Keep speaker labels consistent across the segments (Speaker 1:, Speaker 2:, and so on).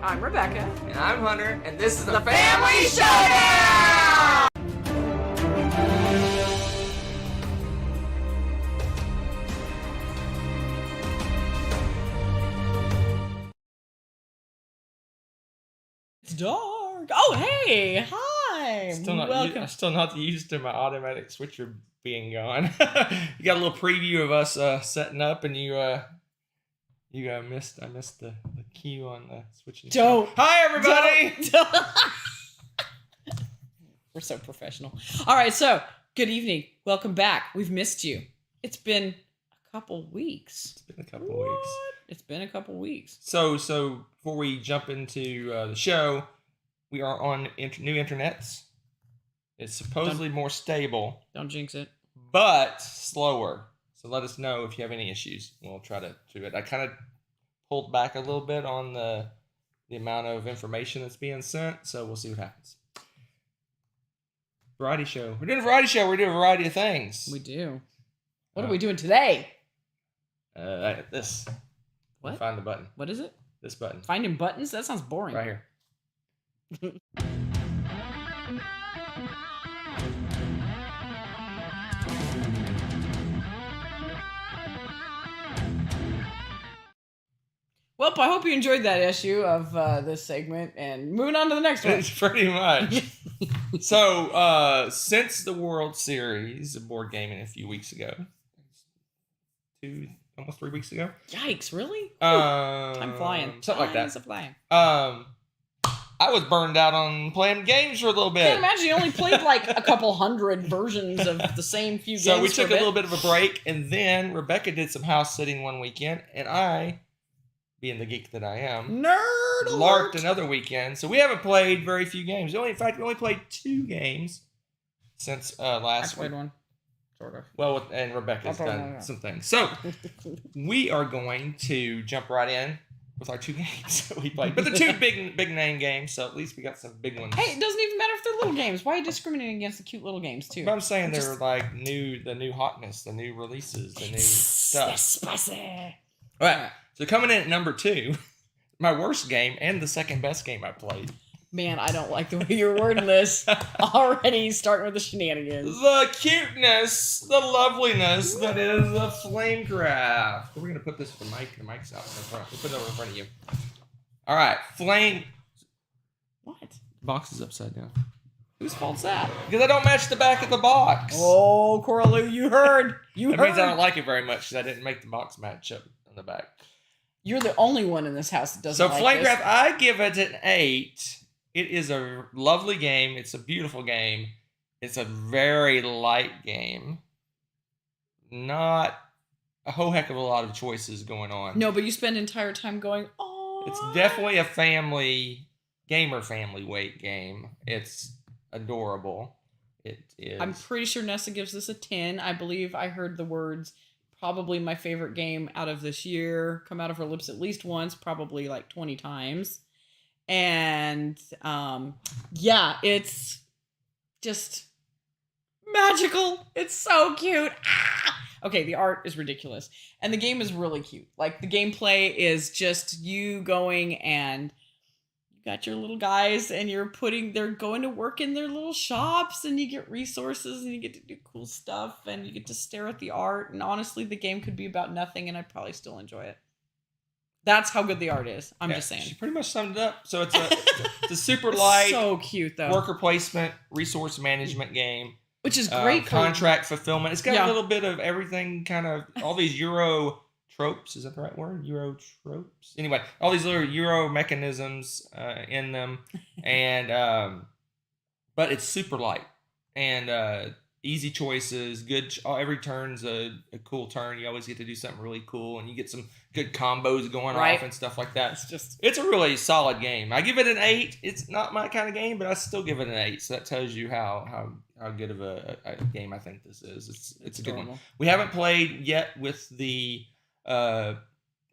Speaker 1: I'm Rebecca.
Speaker 2: And I'm Hunter, and this is
Speaker 1: the Family Showdown! It's dark. Oh, hey. Hi.
Speaker 2: Welcome. I'm still not used to my automatic switcher being gone. You got a little preview of us setting up, and I missed the cue on the switching.
Speaker 1: Don't.
Speaker 2: Hi, everybody.
Speaker 1: Don't. We're so professional. All right, so good evening. Welcome back. We've missed you. It's been a couple weeks.
Speaker 2: It's been a couple weeks.
Speaker 1: It's been a couple weeks.
Speaker 2: So before we jump into the show, we are on new internets. It's supposedly more stable.
Speaker 1: Don't jinx it.
Speaker 2: But slower. So let us know if you have any issues. We'll try to do it. I kind of pulled back a little bit on the amount of information that's being sent, so we'll see what happens. Variety show. We're doing a variety show. We're doing a variety of things.
Speaker 1: We do. What are we doing today?
Speaker 2: This.
Speaker 1: What?
Speaker 2: Find the button.
Speaker 1: What is it?
Speaker 2: This button.
Speaker 1: Finding buttons? That sounds boring.
Speaker 2: Right here.
Speaker 1: Well, I hope you enjoyed that issue of this segment, and moving on to the next one.
Speaker 2: It's pretty much. So, since the World Series of board gaming a few weeks ago, almost 3 weeks ago.
Speaker 1: Yikes! Really? Time flying.
Speaker 2: Something like that.
Speaker 1: Flying.
Speaker 2: I was burned out on playing games for a little bit.
Speaker 1: I can't imagine you only played like a couple hundred versions of the same few games.
Speaker 2: So we took a little bit of a break, and then Rebecca did some house sitting one weekend, and I, being the geek that I am, larked another weekend. So we haven't played very few games. In fact, we only played 2 games since last week.
Speaker 1: I played one, sort of.
Speaker 2: Well, and Rebecca's done some things. So we are going to jump right in with our 2 games that we played. But they're 2 big name games, so at least we got some big ones.
Speaker 1: Hey, it doesn't even matter if they're little games. Why are you discriminating against the cute little games, too?
Speaker 2: But I'm saying they're like the new hotness, the new releases, the new stuff.
Speaker 1: Spicy.
Speaker 2: All right. So coming in at number 2, my worst game and the second best game I played.
Speaker 1: Man, I don't like the way you're wording this. Already starting with the shenanigans.
Speaker 2: The cuteness, the loveliness that is a Flamecraft. We're going to put this for the mic. The mic's out in front. We'll put it over in front of you. All right.
Speaker 1: What?
Speaker 2: The box is upside down.
Speaker 1: Whose fault's that?
Speaker 2: Because I don't match the back of the box.
Speaker 1: Oh, Coralie, you heard. That
Speaker 2: means I don't like it very much because I didn't make the box match up on the back.
Speaker 1: You're the only one in this house that doesn't like
Speaker 2: Flamecraft,
Speaker 1: this.
Speaker 2: I give it an 8. It is a lovely game. It's a beautiful game. It's a very light game. Not a whole heck of a lot of choices going on.
Speaker 1: No, but you spend entire time going, oh.
Speaker 2: It's definitely a gamer family weight game. It's adorable. It is.
Speaker 1: I'm pretty sure Nessa gives this a 10. I believe I heard the words, probably my favorite game out of this year, come out of her lips at least once, probably like 20 times. And yeah, it's just magical. It's so cute. Okay, the art is ridiculous. And the game is really cute. Like, the gameplay is just you going and you got your little guys and they're going to work in their little shops, and you get resources and you get to do cool stuff and you get to stare at the art. And honestly, the game could be about nothing and I'd probably still enjoy it. That's how good the art is. I'm just saying.
Speaker 2: She pretty much summed it up. So it's a super light,
Speaker 1: so cute though,
Speaker 2: worker placement, resource management game.
Speaker 1: Which is great.
Speaker 2: Contract fulfillment. It's got a little bit of everything, kind of all these Euro tropes. Is that the right word? Euro tropes? Anyway, all these little Euro mechanisms in them. And but it's super light. And easy choices, good. Every turn's a cool turn. You always get to do something really cool, and you get some good combos going off and stuff like that. It's a really solid game. I give it an 8. It's not my kind of game, but I still give it an 8. So that tells you how good of a game I think this is. It's a good one. We haven't played yet with the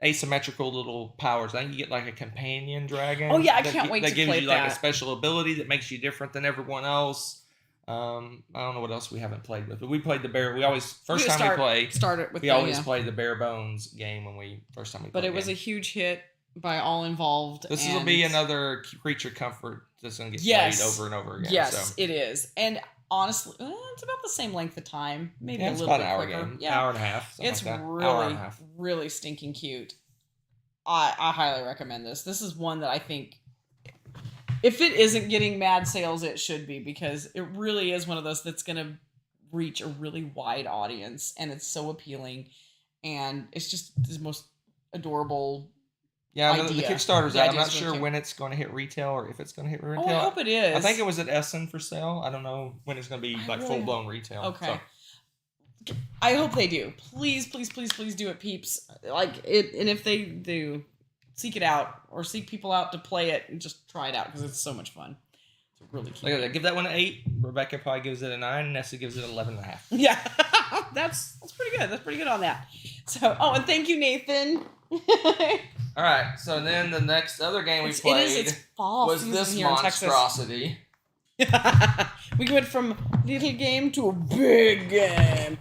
Speaker 2: asymmetrical little powers. I think you get like a companion dragon.
Speaker 1: Oh yeah, I can't wait to play that.
Speaker 2: That gives you like a special ability that makes you different than everyone else. I don't know what else we haven't played with, but we played the bare. We always first time we play.
Speaker 1: Started with.
Speaker 2: We always play the bare bones game when we first time we.
Speaker 1: But
Speaker 2: played
Speaker 1: it was a huge hit. by all involved.
Speaker 2: This will be another creature comfort that's going to get played over and over again.
Speaker 1: Yes, it is. And honestly, it's about the same length of time. Maybe a little bit quicker.
Speaker 2: Game. Yeah, hour and a half.
Speaker 1: It's really, really stinking cute. I highly recommend this. This is one that I think, if it isn't getting mad sales, it should be, because it really is one of those that's going to reach a really wide audience, and it's so appealing, and it's just the most adorable.
Speaker 2: Yeah, the Kickstarter's out. I'm not sure when it's going to hit retail or if it's going to hit retail.
Speaker 1: Oh, I hope it is.
Speaker 2: I think it was at Essen for sale. I don't know when it's going to be full-blown retail.
Speaker 1: Okay. So. I hope they do. Please, please, please, please do it, peeps. Like it, and if they do, seek it out or seek people out to play it and just try it out, because it's so much fun. It's really cute.
Speaker 2: Look at that. Give that one an 8. Rebecca probably gives it a 9. Nessa gives it 11.5.
Speaker 1: Yeah, that's pretty good. That's pretty good on that. So, and thank you, Nathan.
Speaker 2: All right, so then the next other game we played was this monstrosity.
Speaker 1: We went from little game to a big game.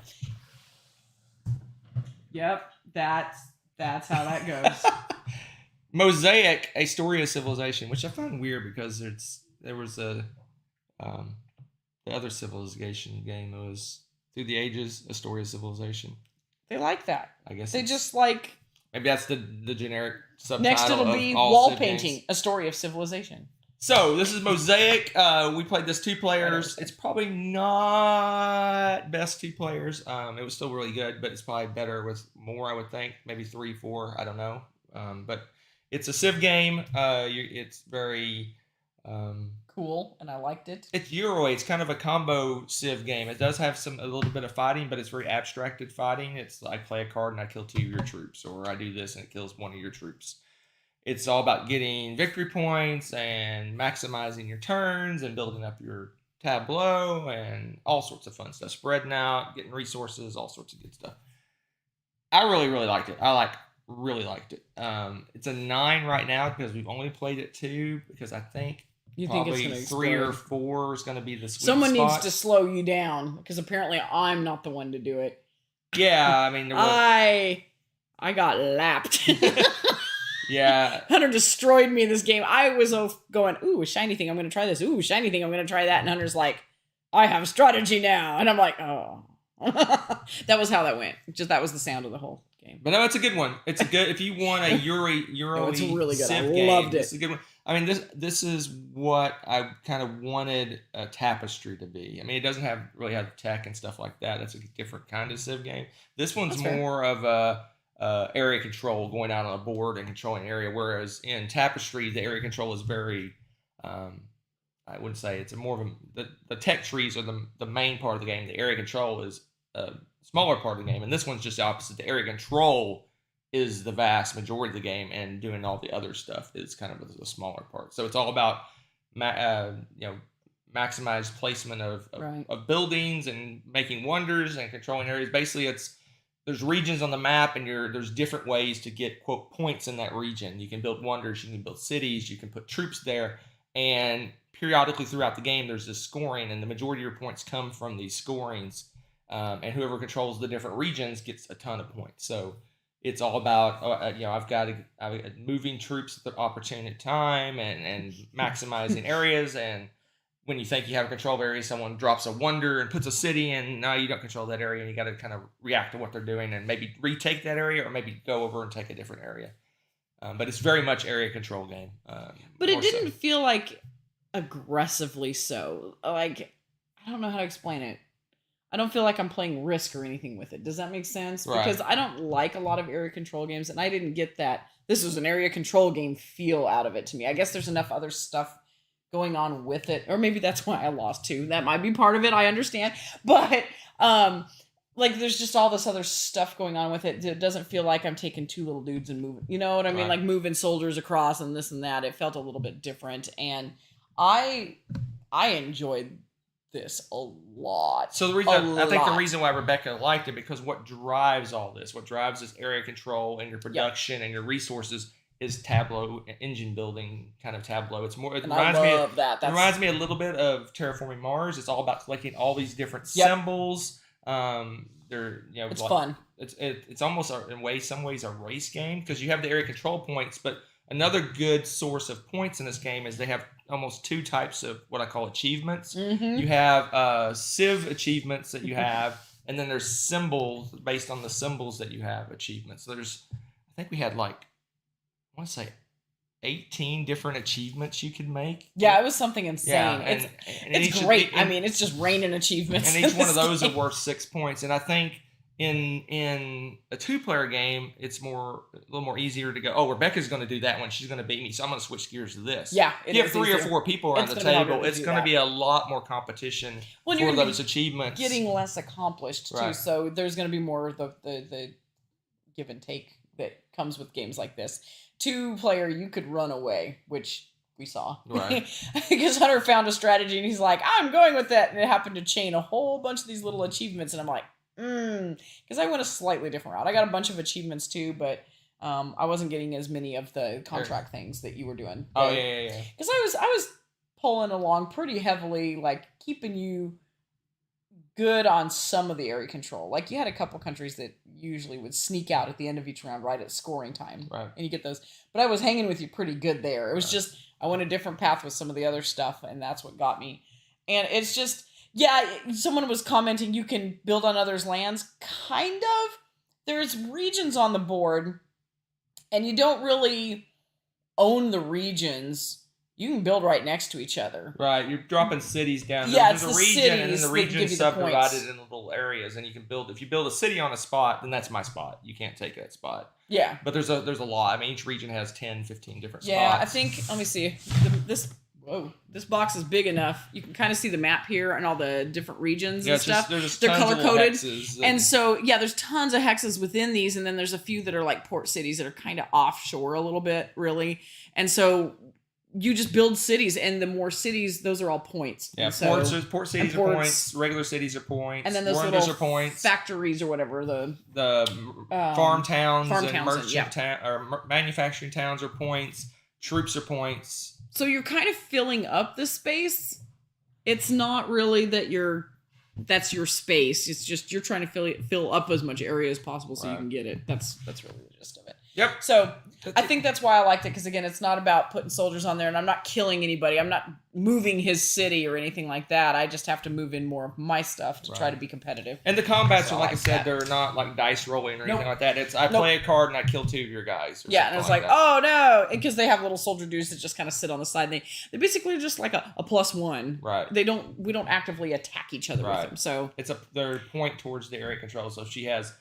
Speaker 1: Yep, that's how that goes.
Speaker 2: Mosaic: A Story of Civilization, which I find weird because there was the other Civilization game that was Through the Ages: A Story of Civilization.
Speaker 1: They like that.
Speaker 2: I guess
Speaker 1: they just like.
Speaker 2: Maybe that's the generic subtitle.
Speaker 1: Next it'll be Wall Painting: A Story of Civilization.
Speaker 2: So this is Mosaic. We played this 2 players. It's probably not best 2 players. It was still really good, but it's probably better with more, I would think. Maybe 3, 4. I don't know. But it's a Civ game. It's very
Speaker 1: cool, and I liked it.
Speaker 2: It's Euro. It's kind of a combo Civ game. It does have a little bit of fighting, but it's very abstracted fighting. It's I play a card and I kill 2 of your troops, or I do this and it kills 1 of your troops. It's all about getting victory points and maximizing your turns and building up your tableau and all sorts of fun stuff. Spreading out, getting resources, all sorts of good stuff. I really, really liked it. Really liked it. It's a 9 right now because we've only played it 2, because I think probably
Speaker 1: it's
Speaker 2: 3 or 4 is going to be the sweet
Speaker 1: Someone
Speaker 2: spot.
Speaker 1: needs to slow you down, because apparently I'm not the one to do it.
Speaker 2: Yeah, I mean...
Speaker 1: I got lapped.
Speaker 2: Yeah.
Speaker 1: Hunter destroyed me in this game. I was going, ooh, a shiny thing, I'm going to try this. Ooh, shiny thing, I'm going to try that. And Hunter's like, I have strategy now. And I'm like, oh. That was how that went. That was the sound of the whole game.
Speaker 2: But no, it's a good one. It's a good, if you want a Euro
Speaker 1: it's really good.
Speaker 2: Civ
Speaker 1: I
Speaker 2: game,
Speaker 1: loved it.
Speaker 2: It's a good one. I mean, this is what I kind of wanted a Tapestry to be. I mean, it doesn't really have tech and stuff like that. That's a different kind of Civ game. This one's more of a area control, going out on a board and controlling an area, whereas in Tapestry, the area control is very, I wouldn't say it's more of the tech trees are the main part of the game. The area control is a smaller part of the game, and this one's just the opposite. The area control is the vast majority of the game, and doing all the other stuff is kind of the smaller part. So it's all about maximized placement of buildings and making wonders and controlling areas. Basically, there's regions on the map, and there's different ways to get, quote, points in that region. You can build wonders, you can build cities, you can put troops there, and periodically throughout the game, there's this scoring, and the majority of your points come from these scorings, and whoever controls the different regions gets a ton of points. So it's all about, I've got moving troops at the opportune time and maximizing areas, and when you think you have control of areas, someone drops a wonder and puts a city in. No, you don't control that area, and you got to kind of react to what they're doing and maybe retake that area, or maybe go over and take a different area. But it's very much area control game.
Speaker 1: But it didn't feel like aggressively so. Like, I don't know how to explain it. I don't feel like I'm playing Risk or anything with it. Does that make sense?
Speaker 2: Right.
Speaker 1: Because I don't like a lot of area control games, and I didn't get that. This was an area control game feel out of it to me. I guess there's enough other stuff going on with it, or maybe that's why I lost too. That might be part of it. I understand, but there's just all this other stuff going on with it. It doesn't feel like I'm taking 2 little dudes and moving. You know what I mean? Like moving soldiers across and this and that. It felt a little bit different, and I enjoyed this a lot.
Speaker 2: So I think the reason why Rebecca liked it, because what drives all this, what drives this area control and your production and your resources, is tableau, engine building kind of tableau. It's more. It reminds me a little bit of Terraforming Mars. It's all about collecting all these different symbols.
Speaker 1: It's fun.
Speaker 2: It's almost in some ways a race game, because you have the area control points, but another good source of points in this game is they have almost 2 types of what I call achievements.
Speaker 1: Mm-hmm.
Speaker 2: You have Civ achievements that you have, and then there's symbols based on the symbols that you have achievements. So there's, I think we had like, I want to say 18 different achievements you could make.
Speaker 1: Yeah, it was something insane.
Speaker 2: Yeah,
Speaker 1: and it's
Speaker 2: each,
Speaker 1: great. I mean, it's just raining achievements.
Speaker 2: And each one of those are worth 6 points. And I think in a 2-player game, it's a little more easier to go, oh, Rebecca's going to do that one. She's going to beat me, so I'm going to switch gears to this.
Speaker 1: Yeah,
Speaker 2: if you have 3 or 4 people around the table, it's going to be a lot more competition for those achievements.
Speaker 1: Getting less accomplished too,
Speaker 2: Right.
Speaker 1: So there's going to be more of the give and take that comes with games like this. 2-player, you could run away, which we saw.
Speaker 2: Right.
Speaker 1: Because Hunter found a strategy and he's like, I'm going with that. And it happened to chain a whole bunch of these little achievements. And I'm like, because I went a slightly different route. I got a bunch of achievements too, but I wasn't getting as many of the contract things that you were doing.
Speaker 2: Oh, yeah.
Speaker 1: Because I was pulling along pretty heavily, like keeping you good on some of the area control. Like you had a couple countries that usually would sneak out at the end of each round right at scoring time.
Speaker 2: Right.
Speaker 1: And you get those. But I was hanging with you pretty good there. It was just, I went a different path with some of the other stuff, and that's what got me. And it's just, yeah, someone was commenting you can build on others' lands. Kind of. There's regions on the board, and you don't really own the regions. You can build right next to each other.
Speaker 2: Right, you're dropping cities down.
Speaker 1: Yeah,
Speaker 2: there's a region, and then the region's subdivided into little areas, and you can build. If you build a city on a spot, then that's my spot. You can't take that spot.
Speaker 1: Yeah,
Speaker 2: but there's a lot. I mean, each region has 10, 15 different spots.
Speaker 1: Yeah, I think. Let me see. This box is big enough. You can kind of see the map here and all the different regions and stuff. They're color coded, and so there's tons of hexes within these, and then there's a few that are like port cities that are kind of offshore a little bit, really, and so. You just build cities, and the more cities, those are all points.
Speaker 2: Yeah, port cities are points. Regular cities are points.
Speaker 1: And then those
Speaker 2: wonders
Speaker 1: little
Speaker 2: are points.
Speaker 1: Factories or whatever the
Speaker 2: farm towns and
Speaker 1: merchant
Speaker 2: or manufacturing towns are points. Troops are points.
Speaker 1: So you're kind of filling up the space. It's not really that that's your space. It's just you're trying to fill up as much area as possible so you can get it. That's really the gist of it.
Speaker 2: Yep.
Speaker 1: So I think that's why I liked it, because again, it's not about putting soldiers on there, and I'm not killing anybody. I'm not moving his city or anything like that. I just have to move in more of my stuff to try to be competitive.
Speaker 2: And the combats are, like I said, they're not like dice rolling or anything like that. It's I play a card and I kill 2 of your guys.
Speaker 1: Yeah, and it's like oh no, because they have little soldier dudes that just kind of sit on the side. And they basically are just like a +1.
Speaker 2: Right.
Speaker 1: We don't actively attack each other with them. So
Speaker 2: it's their point towards the area control. So if she has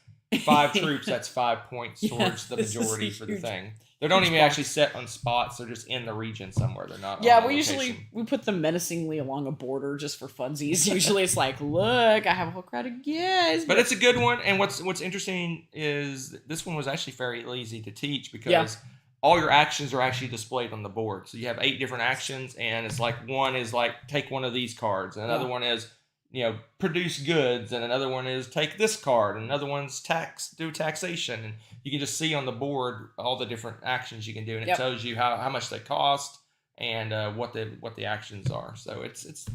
Speaker 2: 5 troops, that's 5 points towards the majority for the thing. They don't even actually set on spots. They're just in the region somewhere. They're not.
Speaker 1: Yeah, we put them menacingly along a border just for funsies. Usually it's like, look, I have a whole crowd of guys.
Speaker 2: But it's a good one. And what's interesting is this one was actually very easy to teach because all your actions are actually displayed on the board. So you have 8 different actions, and it's like one is like take one of these cards, and another one is produce goods, and another one is take this card, and another one's do taxation, and you can just see on the board all the different actions you can do, and it tells you how much they cost and what the actions are. So it's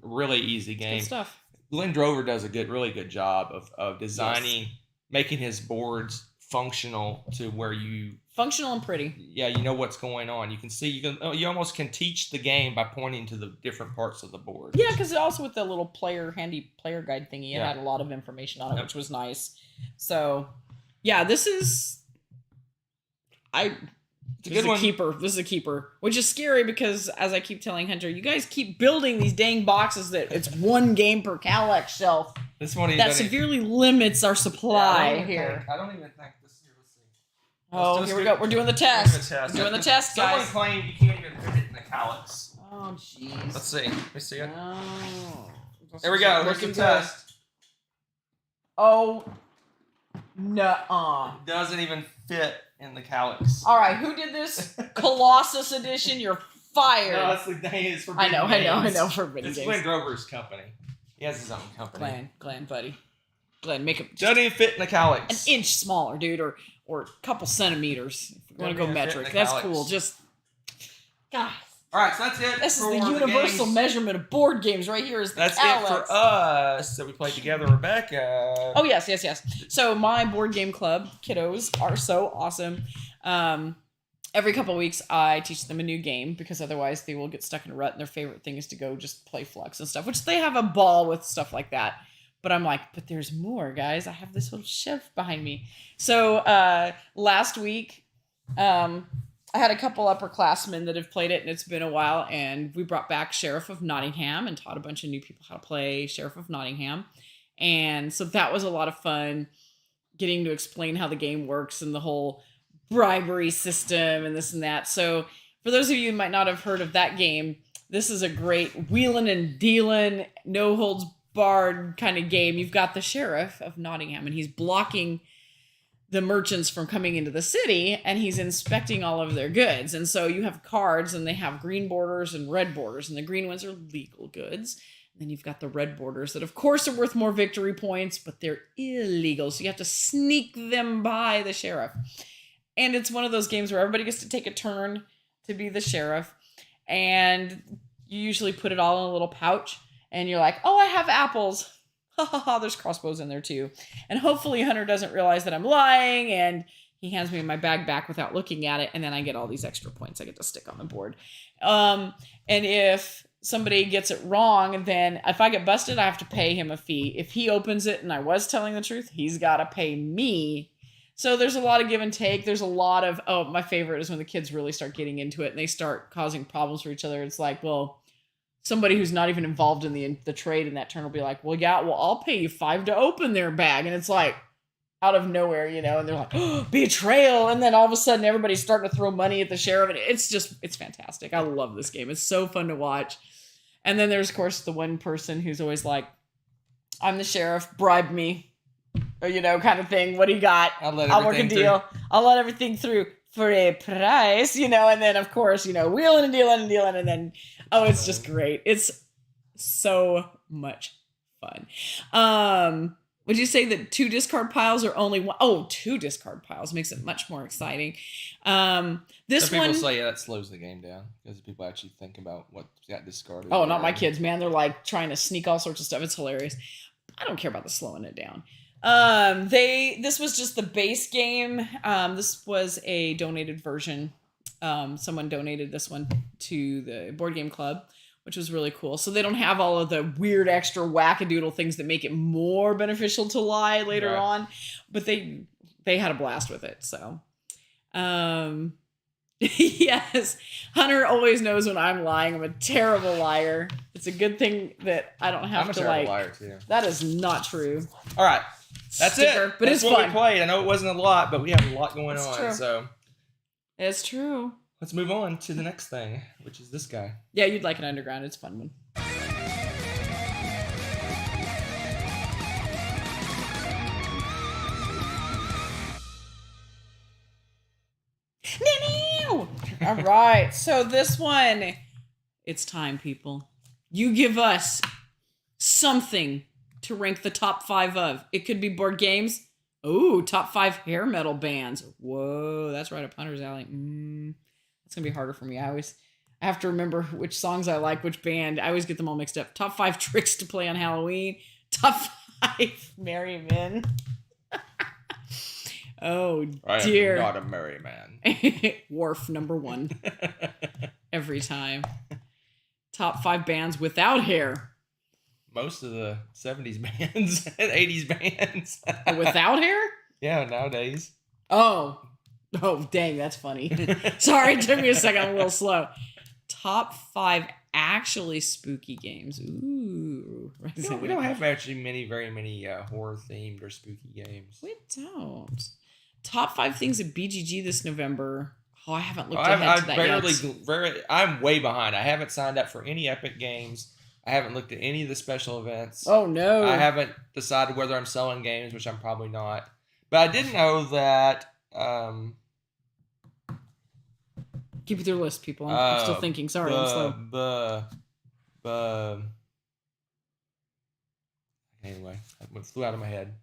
Speaker 2: really easy game.
Speaker 1: Good stuff.
Speaker 2: Glenn Drover does a really good job of designing, making his boards functional to where you
Speaker 1: functional and pretty.
Speaker 2: Yeah, you know what's going on. You can see. You almost can teach the game by pointing to the different parts of the board.
Speaker 1: Yeah, because also with the little handy player guide thingy, it had a lot of information on it, which was nice. So, yeah, this is a keeper. This is a keeper, which is scary because, as I keep telling Hunter, you guys keep building these dang boxes that it's 1 game per Calax shelf.
Speaker 2: This one
Speaker 1: that severely limits our supply here.
Speaker 2: I don't even think this.
Speaker 1: Oh, here we go. We're doing the test. We're doing the test, guys.
Speaker 2: Someone claimed you can't even fit it in the Calyx.
Speaker 1: Oh, jeez.
Speaker 2: Let's see. Let me see it.
Speaker 1: Oh.
Speaker 2: There we go. Here's the test.
Speaker 1: Oh, nuh-uh.
Speaker 2: Doesn't even fit in the Calyx.
Speaker 1: All right, who did this? Colossus Edition. You're fired.
Speaker 2: No, that's the thing. It's for
Speaker 1: I know. For Games.
Speaker 2: It's Glenn Drover's company. He has his own company.
Speaker 1: Glenn, buddy. Glenn, make it.
Speaker 2: Doesn't even fit in the Calyx.
Speaker 1: An inch smaller, dude, or a couple centimeters. If you want to go metric, that's cool. Just, guys.
Speaker 2: All right, so that's it.
Speaker 1: This is the universal measurement of board games right here. That's
Speaker 2: it for us. So we played together, Rebecca.
Speaker 1: Oh, yes. So my board game club kiddos are so awesome. every couple of weeks I teach them a new game because otherwise they will get stuck in a rut and their favorite thing is to go just play Flux and stuff, which they have a ball with stuff like that. But I'm like, but there's more, guys. I have this little shelf behind me. So last week, I had a couple upperclassmen that have played it, and it's been a while, and we brought back Sheriff of Nottingham and taught a bunch of new people how to play Sheriff of Nottingham. And so that was a lot of fun, getting to explain how the game works and the whole bribery system and this and that. So for those of you who might not have heard of that game, this is a great wheeling and dealing, no holds barred kind of game. You've got the Sheriff of Nottingham, and he's blocking the merchants from coming into the city, and he's inspecting all of their goods. And so you have cards, and they have green borders and red borders, and the green ones are legal goods. And then you've got the red borders that, of course, are worth more victory points, but they're illegal. So you have to sneak them by the sheriff. And it's one of those games where everybody gets to take a turn to be the sheriff. And you usually put it all in a little pouch. And you're like, oh, I have apples. Ha ha ha, there's crossbows in there too. And hopefully Hunter doesn't realize that I'm lying. And he hands me my bag back without looking at it. And then I get all these extra points I get to stick on the board. And if somebody gets it wrong, then if I get busted, I have to pay him a fee. If he opens it and I was telling the truth, he's got to pay me. So there's a lot of give and take. There's a lot of, oh, my favorite is when the kids really start getting into it and they start causing problems for each other. It's like, well, somebody who's not even involved in the trade in that turn will be like, well, yeah, well, I'll pay you $5 to open their bag. And it's like, out of nowhere, you know, and they're like, oh, betrayal. And then all of a sudden everybody's starting to throw money at the sheriff. And it's fantastic. I love this game. It's so fun to watch. And then there's, of course, the one person who's always like, I'm the sheriff, bribe me, or, you know, kind of thing. What do you got? I'll work a deal. I'll let everything through for a price, you know. And then, of course, you know, wheeling and dealing and dealing. And then, oh, it's just great. It's so much fun. Would you say that 2 discard piles or only one? Oh, 2 discard piles makes it much more exciting.
Speaker 2: Some people say, yeah, that slows the game down because people actually think about what's got discarded.
Speaker 1: Oh, not my kids, man. They're like trying to sneak all sorts of stuff. It's hilarious. I don't care about the slowing it down. This was just the base game. This was a donated version. Someone donated this one to the board game club, which was really cool. So they don't have all of the weird extra wackadoodle things that make it more beneficial to lie later on, but they had a blast with it. So, yes, Hunter always knows when I'm lying. I'm a terrible liar. It's a good thing that I don't have to
Speaker 2: terrible liar too.
Speaker 1: That is not true.
Speaker 2: All right. That's it.
Speaker 1: But
Speaker 2: That's
Speaker 1: it's
Speaker 2: what
Speaker 1: fun.
Speaker 2: we played. I know it wasn't a lot, but we have a lot going on.
Speaker 1: True.
Speaker 2: So
Speaker 1: it's true.
Speaker 2: Let's move on to the next thing, which is this guy.
Speaker 1: Yeah, you'd like an underground. It's a fun one. All right. So this one, it's time, people. You give us something to rank the top 5 of. It could be board games. Ooh, top 5 hair metal bands. Whoa, that's right up Hunter's alley. It's going to be harder for me. I have to remember which songs I like, which band. I always get them all mixed up. Top 5 tricks to play on Halloween. Top 5 merry men. Oh, dear.
Speaker 2: I am not a merry man.
Speaker 1: Wharf number 1. Every time. Top 5 bands without hair.
Speaker 2: Most of the 70s bands and 80s bands.
Speaker 1: Without hair?
Speaker 2: Yeah, nowadays.
Speaker 1: Oh, dang, that's funny. Sorry, it took me a second. I'm a little slow. Top 5 actually spooky games. Ooh.
Speaker 2: We don't have actually very many horror-themed or spooky games.
Speaker 1: We don't. Top 5 things at BGG this November. Oh, I haven't looked ahead to that yet.
Speaker 2: I'm way behind. I haven't signed up for any Epic games. I haven't looked at any of the special events.
Speaker 1: Oh, no.
Speaker 2: I haven't decided whether I'm selling games, which I'm probably not. But I did know that...
Speaker 1: Keep with your list, people. I'm still thinking. Sorry, I'm slow.
Speaker 2: Anyway, it flew out of my head.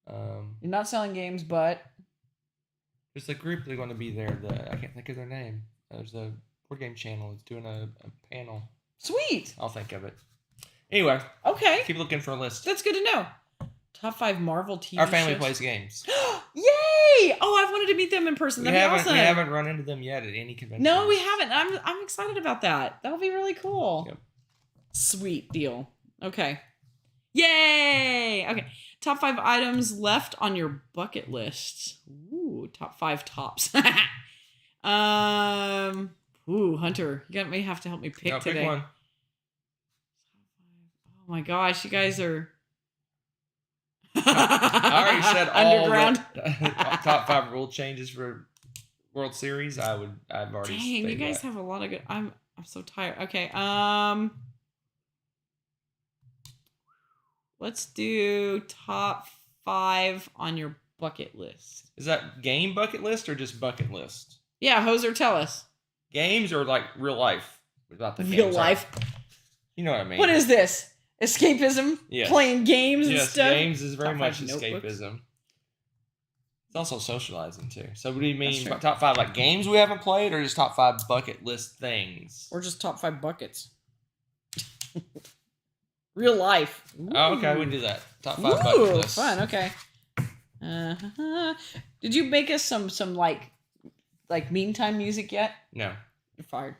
Speaker 1: You're not selling games, but...
Speaker 2: There's a group that's going to be there. I can't think of their name. There's a board game channel that's doing a panel.
Speaker 1: Sweet.
Speaker 2: I'll think of it. Anyway.
Speaker 1: Okay.
Speaker 2: Keep looking for a list. That's
Speaker 1: good to know. Top 5 Marvel TV
Speaker 2: Our family
Speaker 1: shows.
Speaker 2: plays games.
Speaker 1: Yay! really? Oh, I've wanted to meet them in person. That'd be awesome.
Speaker 2: We haven't run into them yet at any convention.
Speaker 1: No, we haven't. I'm excited about that. That'll be really cool.
Speaker 2: Yep.
Speaker 1: Sweet deal. Okay. Yay! Okay. Top 5 items left on your bucket list. Ooh, top 5 tops. Ooh, Hunter, you may have to help me pick today.
Speaker 2: Pick one.
Speaker 1: Oh my gosh, you guys are.
Speaker 2: I already said
Speaker 1: Underground.
Speaker 2: all the top 5 rule changes for World Series. I've already.
Speaker 1: Dang, you guys have a lot of good. I'm so tired. Okay. Let's do top 5 on your bucket list.
Speaker 2: Is that game bucket list or just bucket list?
Speaker 1: Yeah, Hoser, tell us.
Speaker 2: Games or like real life? Without the
Speaker 1: real life.
Speaker 2: You know what I mean.
Speaker 1: What is this? Escapism?
Speaker 2: Yes.
Speaker 1: Playing games and stuff?
Speaker 2: Games is very
Speaker 1: top
Speaker 2: much
Speaker 1: 5
Speaker 2: escapism.
Speaker 1: notebooks.
Speaker 2: It's also socializing too. So what do you mean top 5 like games we haven't played or just top 5 bucket list things?
Speaker 1: Or just top 5 buckets? Real life. Ooh.
Speaker 2: Oh, okay, we can do that. Top 5 bucket list.
Speaker 1: Fun, okay. Did you make us some like meantime music yet?
Speaker 2: No.
Speaker 1: You're fired.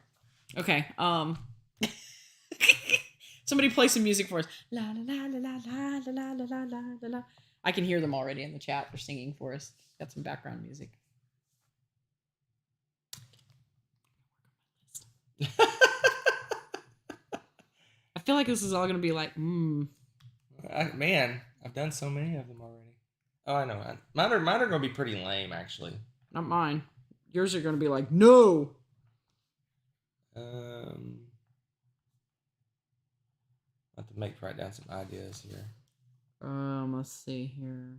Speaker 1: Okay. Somebody play some music for us. La la la la la la la la la la la. I can hear them already in the chat. They're singing for us. Got some background music. I feel like this is all gonna be like,
Speaker 2: Man, I've done so many of them already. Oh, I know. Mine are gonna be pretty lame, actually.
Speaker 1: Not mine. Yours are gonna be like, no.
Speaker 2: I have to write down some ideas here.
Speaker 1: Let's see here.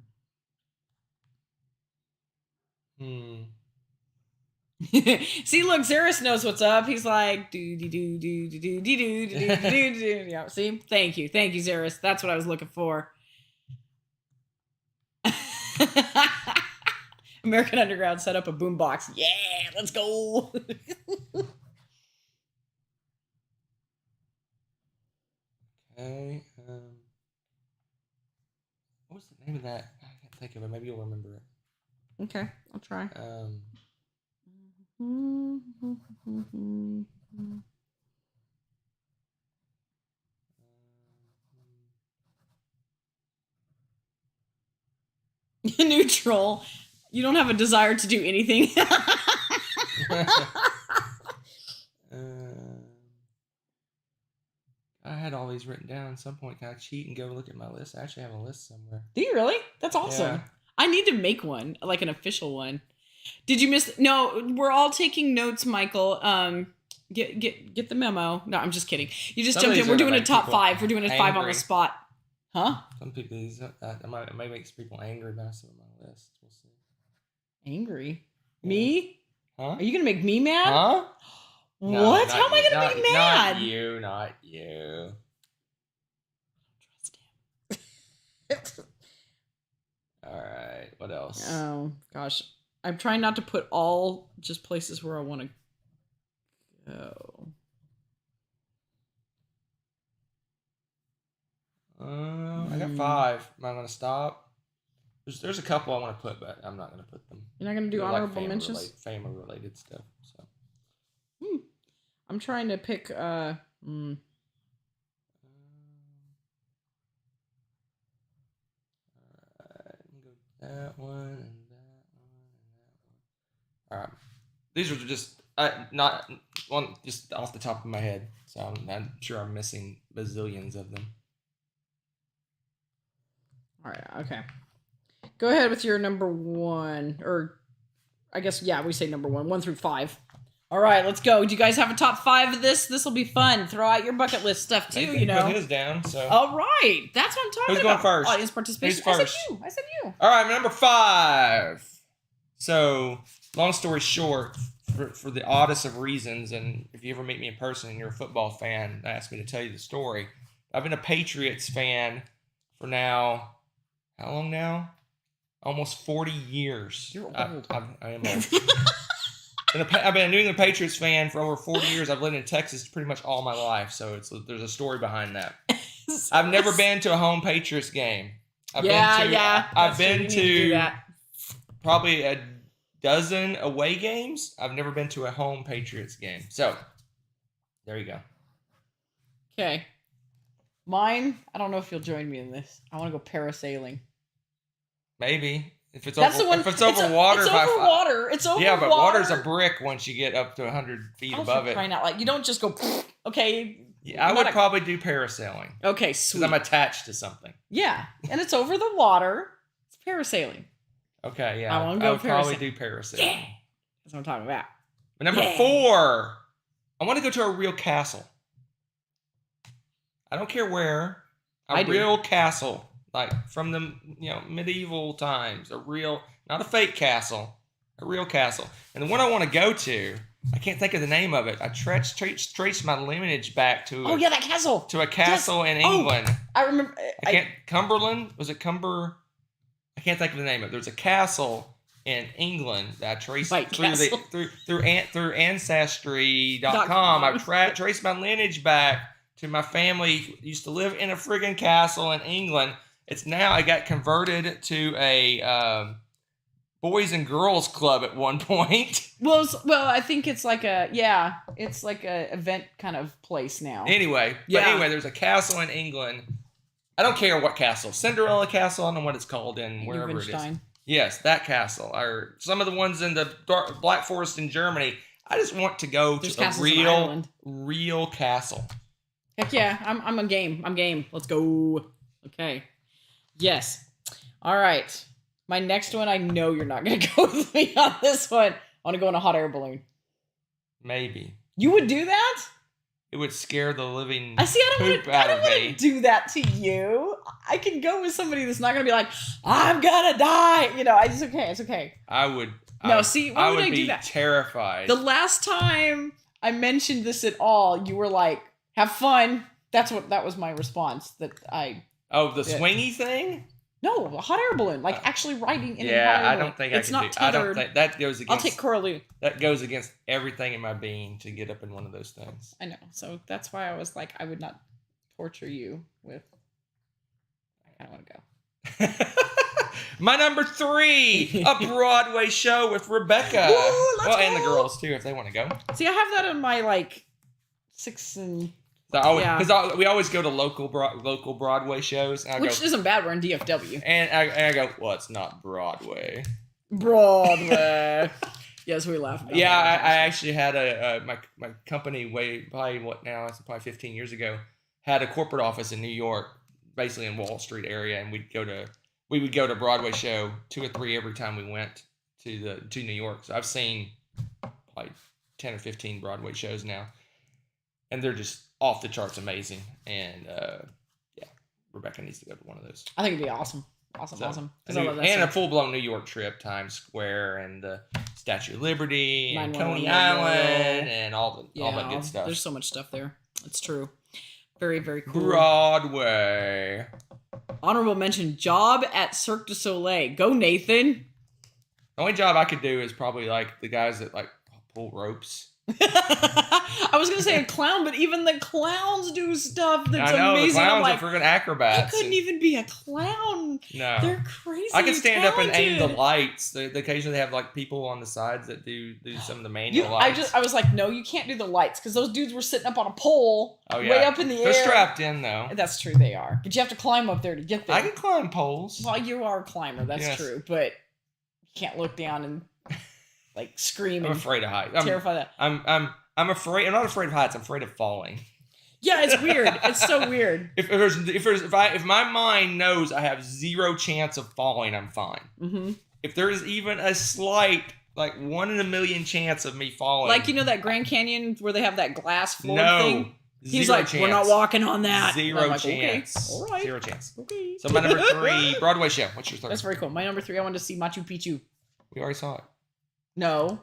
Speaker 1: See, look, Xeris knows what's up. He's like, do. Yeah, see? Thank you, Xeris. That's what I was looking for. American Underground set up a boombox. Yeah, let's go.
Speaker 2: Okay. What was the name of that? I can't think of it. Maybe you'll remember it.
Speaker 1: Okay, I'll try. Neutral. You don't have a desire to do anything.
Speaker 2: I had all these written down. At some point, can I cheat and go look at my list? I actually have a list somewhere.
Speaker 1: Do you really? That's awesome. Yeah. I need to make one, like an official one. Did you miss? No, we're all taking notes, Michael. Get the memo. No, I'm just kidding. You just jumped in. We're doing a top 5. We're doing a 5 on the spot. Huh?
Speaker 2: Some people, it might make people angry about some of my list. We'll see.
Speaker 1: Angry? Yeah. Me?
Speaker 2: Huh?
Speaker 1: Are you gonna make me mad?
Speaker 2: Huh?
Speaker 1: What?
Speaker 2: No,
Speaker 1: How am I gonna be mad?
Speaker 2: Not you.
Speaker 1: Trust him.
Speaker 2: All right. What else?
Speaker 1: Oh gosh, I'm trying not to put all just places where I want to go.
Speaker 2: I got 5. Am I gonna stop? There's a couple I want to put, but I'm not gonna put them.
Speaker 1: You're not gonna do honorable mentions?
Speaker 2: Fame related stuff. So.
Speaker 1: I'm trying to pick.
Speaker 2: All right, go that one and that one and that one. All right, these are just not one just off the top of my head, so I'm sure I'm missing bazillions of them.
Speaker 1: All right, okay. Go ahead with your number 1, or I guess we say number 1, 1 through 5. All right, let's go. Do you guys have a top 5 of this? This will be fun. Throw out your bucket list stuff too. You know.
Speaker 2: Put his down. So.
Speaker 1: All right, that's what I'm talking about.
Speaker 2: Who's going first?
Speaker 1: Audience participation.
Speaker 2: Who's first?
Speaker 1: I said you.
Speaker 2: All right, number 5. So, long story short, for the oddest of reasons, and if you ever meet me in person and you're a football fan, ask me to tell you the story. I've been a Patriots fan for now. How long now? Almost 40 years.
Speaker 1: You're old.
Speaker 2: I am old. I've been a New England Patriots fan for over 40 years. I've lived in Texas pretty much all my life, so there's a story behind that. I've never been to a home Patriots game. I've been to probably a dozen away games. I've never been to a home Patriots game. So, there you go.
Speaker 1: Okay. Mine, I don't know if you'll join me in this. I want to go parasailing.
Speaker 2: Maybe. If it's
Speaker 1: That's
Speaker 2: over,
Speaker 1: the one.
Speaker 2: if it's over water.
Speaker 1: It's over water. It's over water.
Speaker 2: Yeah, but water's a brick once you get up to 100 feet above it.
Speaker 1: Crying out loud. You don't just go, okay.
Speaker 2: Yeah, I would probably do parasailing.
Speaker 1: Okay, sweet.
Speaker 2: Because I'm attached to something.
Speaker 1: Yeah, and it's over the water. It's parasailing.
Speaker 2: Okay, yeah.
Speaker 1: I would
Speaker 2: probably do parasailing.
Speaker 1: Yeah. That's what I'm talking about.
Speaker 2: But number 4, I want to go to a real castle. I don't care where. A real castle. Like from the medieval times. A real, not a fake castle. A real castle. And the one I want to go to, I can't think of the name of it. I traced my lineage back to
Speaker 1: that castle.
Speaker 2: To a castle in England.
Speaker 1: I remember.
Speaker 2: Cumberland? Was it Cumber? I can't think of the name of it. There's a castle in England that I traced through Ancestry.com. I traced my lineage back to my family used to live in a friggin' castle in England. It's now, I got converted to a boys and girls club at one point.
Speaker 1: Well, I think it's like it's like a event kind of place now.
Speaker 2: Anyway, there's a castle in England. I don't care what castle. Cinderella Castle, I don't know what it's called in wherever it is. Yes, that castle. Or some of the ones in the Black Forest in Germany. I just want to go to a real castle.
Speaker 1: Heck yeah, I'm a game. I'm game. Let's go. Okay. Yes. All right. My next one, I know you're not going to go with me on this one. I want to go in a hot air balloon.
Speaker 2: Maybe.
Speaker 1: You would do that?
Speaker 2: It would scare the living
Speaker 1: I don't want to do that to you. I can go with somebody that's not going to be like, I'm going to die. It's okay. It's okay.
Speaker 2: I would.
Speaker 1: Why would I do that?
Speaker 2: Terrified.
Speaker 1: The last time I mentioned this at all, you were like, have fun. That was my response that I...
Speaker 2: Oh, the swingy thing?
Speaker 1: No, a hot air balloon. Like actually riding in a hot air balloon.
Speaker 2: I don't think it's not tethered. I don't think that goes against...
Speaker 1: I'll take Coralie.
Speaker 2: That goes against everything in my being to get up in one of those things.
Speaker 1: I know. So that's why I was like, I would not torture you with... I kind of want to go.
Speaker 2: My number 3, a Broadway show with Rebecca.
Speaker 1: Woo,
Speaker 2: and the girls too, if they want to go.
Speaker 1: See, I have that in my 6 and...
Speaker 2: Because we always go to local Broadway shows. And
Speaker 1: Which isn't bad. We're in DFW.
Speaker 2: And I go, well, it's not Broadway.
Speaker 1: Broadway. Yes, we laugh about
Speaker 2: that. Yeah, I actually had my company probably 15 years ago, had a corporate office in New York, basically in Wall Street area, and we would go to Broadway show 2 or 3 every time we went to New York. So I've seen like 10 or 15 Broadway shows now, and they're just off the charts amazing. And Rebecca needs to go to one of those.
Speaker 1: I think it'd be awesome. Awesome.
Speaker 2: And a full-blown New York trip, Times Square and the Statue of Liberty and Coney Island and all that good stuff.
Speaker 1: There's so much stuff there. It's true. Very, very cool.
Speaker 2: Broadway.
Speaker 1: Honorable mention, job at Cirque du Soleil. Go, Nathan.
Speaker 2: The only job I could do is probably like the guys that pull ropes.
Speaker 1: I was gonna say a clown, but even the clowns do stuff that's amazing.
Speaker 2: The clowns are freaking acrobats.
Speaker 1: I couldn't even be a clown.
Speaker 2: No,
Speaker 1: they're crazy.
Speaker 2: I can stand up and aim the lights. They occasionally have people on the sides that do some of the manual lights.
Speaker 1: I was like, no, you can't do the lights because those dudes were sitting up on a pole, way up in the air.
Speaker 2: They're strapped in though.
Speaker 1: That's true, they are. But you have to climb up there to get there.
Speaker 2: I can climb poles.
Speaker 1: Well, you are a climber. That's true, but you can't look down and scream.
Speaker 2: I'm afraid of heights.
Speaker 1: Terrified of
Speaker 2: that. I'm afraid. I'm not afraid of heights. I'm afraid of falling.
Speaker 1: Yeah, it's weird. It's so weird.
Speaker 2: If my mind knows I have 0 chance of falling, I'm fine.
Speaker 1: Mm-hmm.
Speaker 2: If there is even a slight, 1 in a million chance of me falling,
Speaker 1: that Grand Canyon where they have that glass floor thing. He's
Speaker 2: zero
Speaker 1: like,
Speaker 2: chance.
Speaker 1: we're not walking on that.
Speaker 2: 0 chance. Okay.
Speaker 1: All right.
Speaker 2: 0 chance.
Speaker 1: Okay.
Speaker 2: So my number 3, Broadway show. What's your third?
Speaker 1: That's very cool. My number 3, I wanted to see Machu Picchu.
Speaker 2: We already saw it.
Speaker 1: No.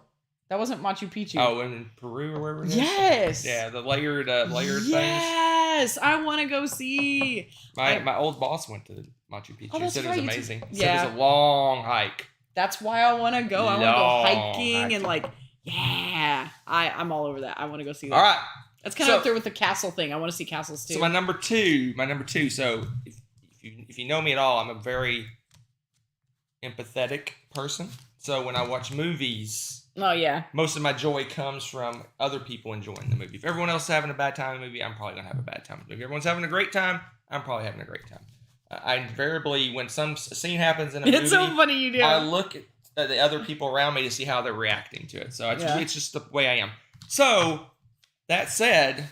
Speaker 1: That wasn't Machu Picchu.
Speaker 2: Oh, in Peru or wherever it is?
Speaker 1: Yes.
Speaker 2: Yeah, the layered things.
Speaker 1: Yes, I want to go see.
Speaker 2: My old boss went to Machu Picchu. He said it was amazing. He said it was a long hike.
Speaker 1: That's why I want to go. I want to go hiking and I'm all over that. I want to go see that.
Speaker 2: All right.
Speaker 1: That's kind of up there with the castle thing. I want to see castles too.
Speaker 2: So my number two. So if you know me at all, I'm a very empathetic person. So when I watch movies,
Speaker 1: Oh, yeah.
Speaker 2: most of my joy comes from other people enjoying the movie. If everyone else is having a bad time in the movie, I'm probably going to have a bad time in the movie. If everyone's having a great time, I'm probably having a great time. I invariably, when some scene happens in a movie,
Speaker 1: It's so funny you do.
Speaker 2: I look at the other people around me to see how they're reacting to it. So it's just the way I am. So, that said,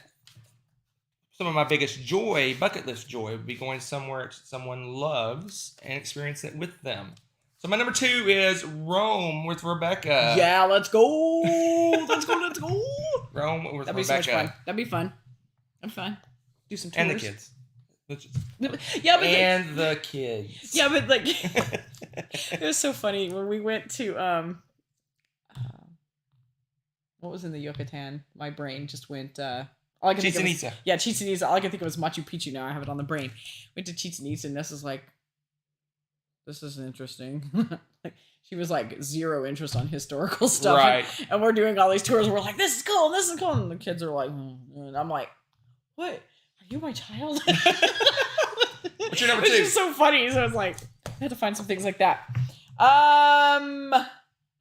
Speaker 2: some of my biggest joy, bucket list joy, would be going somewhere someone loves and experiencing it with them. So my number 2 is Rome with Rebecca.
Speaker 1: Yeah, let's go. Let's go.
Speaker 2: Rome with Rebecca.
Speaker 1: That'd be so much fun. That'd be fun. I'm fine. Do some tours.
Speaker 2: And the kids.
Speaker 1: Yeah, but
Speaker 2: the kids.
Speaker 1: Yeah, but like it was so funny when we went to what was in the Yucatan? My brain just went all I could think of was, Chichen Itza. All I could think of was Machu Picchu. Now I have it on the brain. Went to Chichen Itza, and this is interesting. Like, she was like zero interest on historical stuff,
Speaker 2: right?
Speaker 1: And we're doing all these tours. And we're like, this is cool, and the kids are like, and I'm like, what? Are you my child?
Speaker 2: What's your number 2?
Speaker 1: It's just so funny. So it's like I had to find some things like that.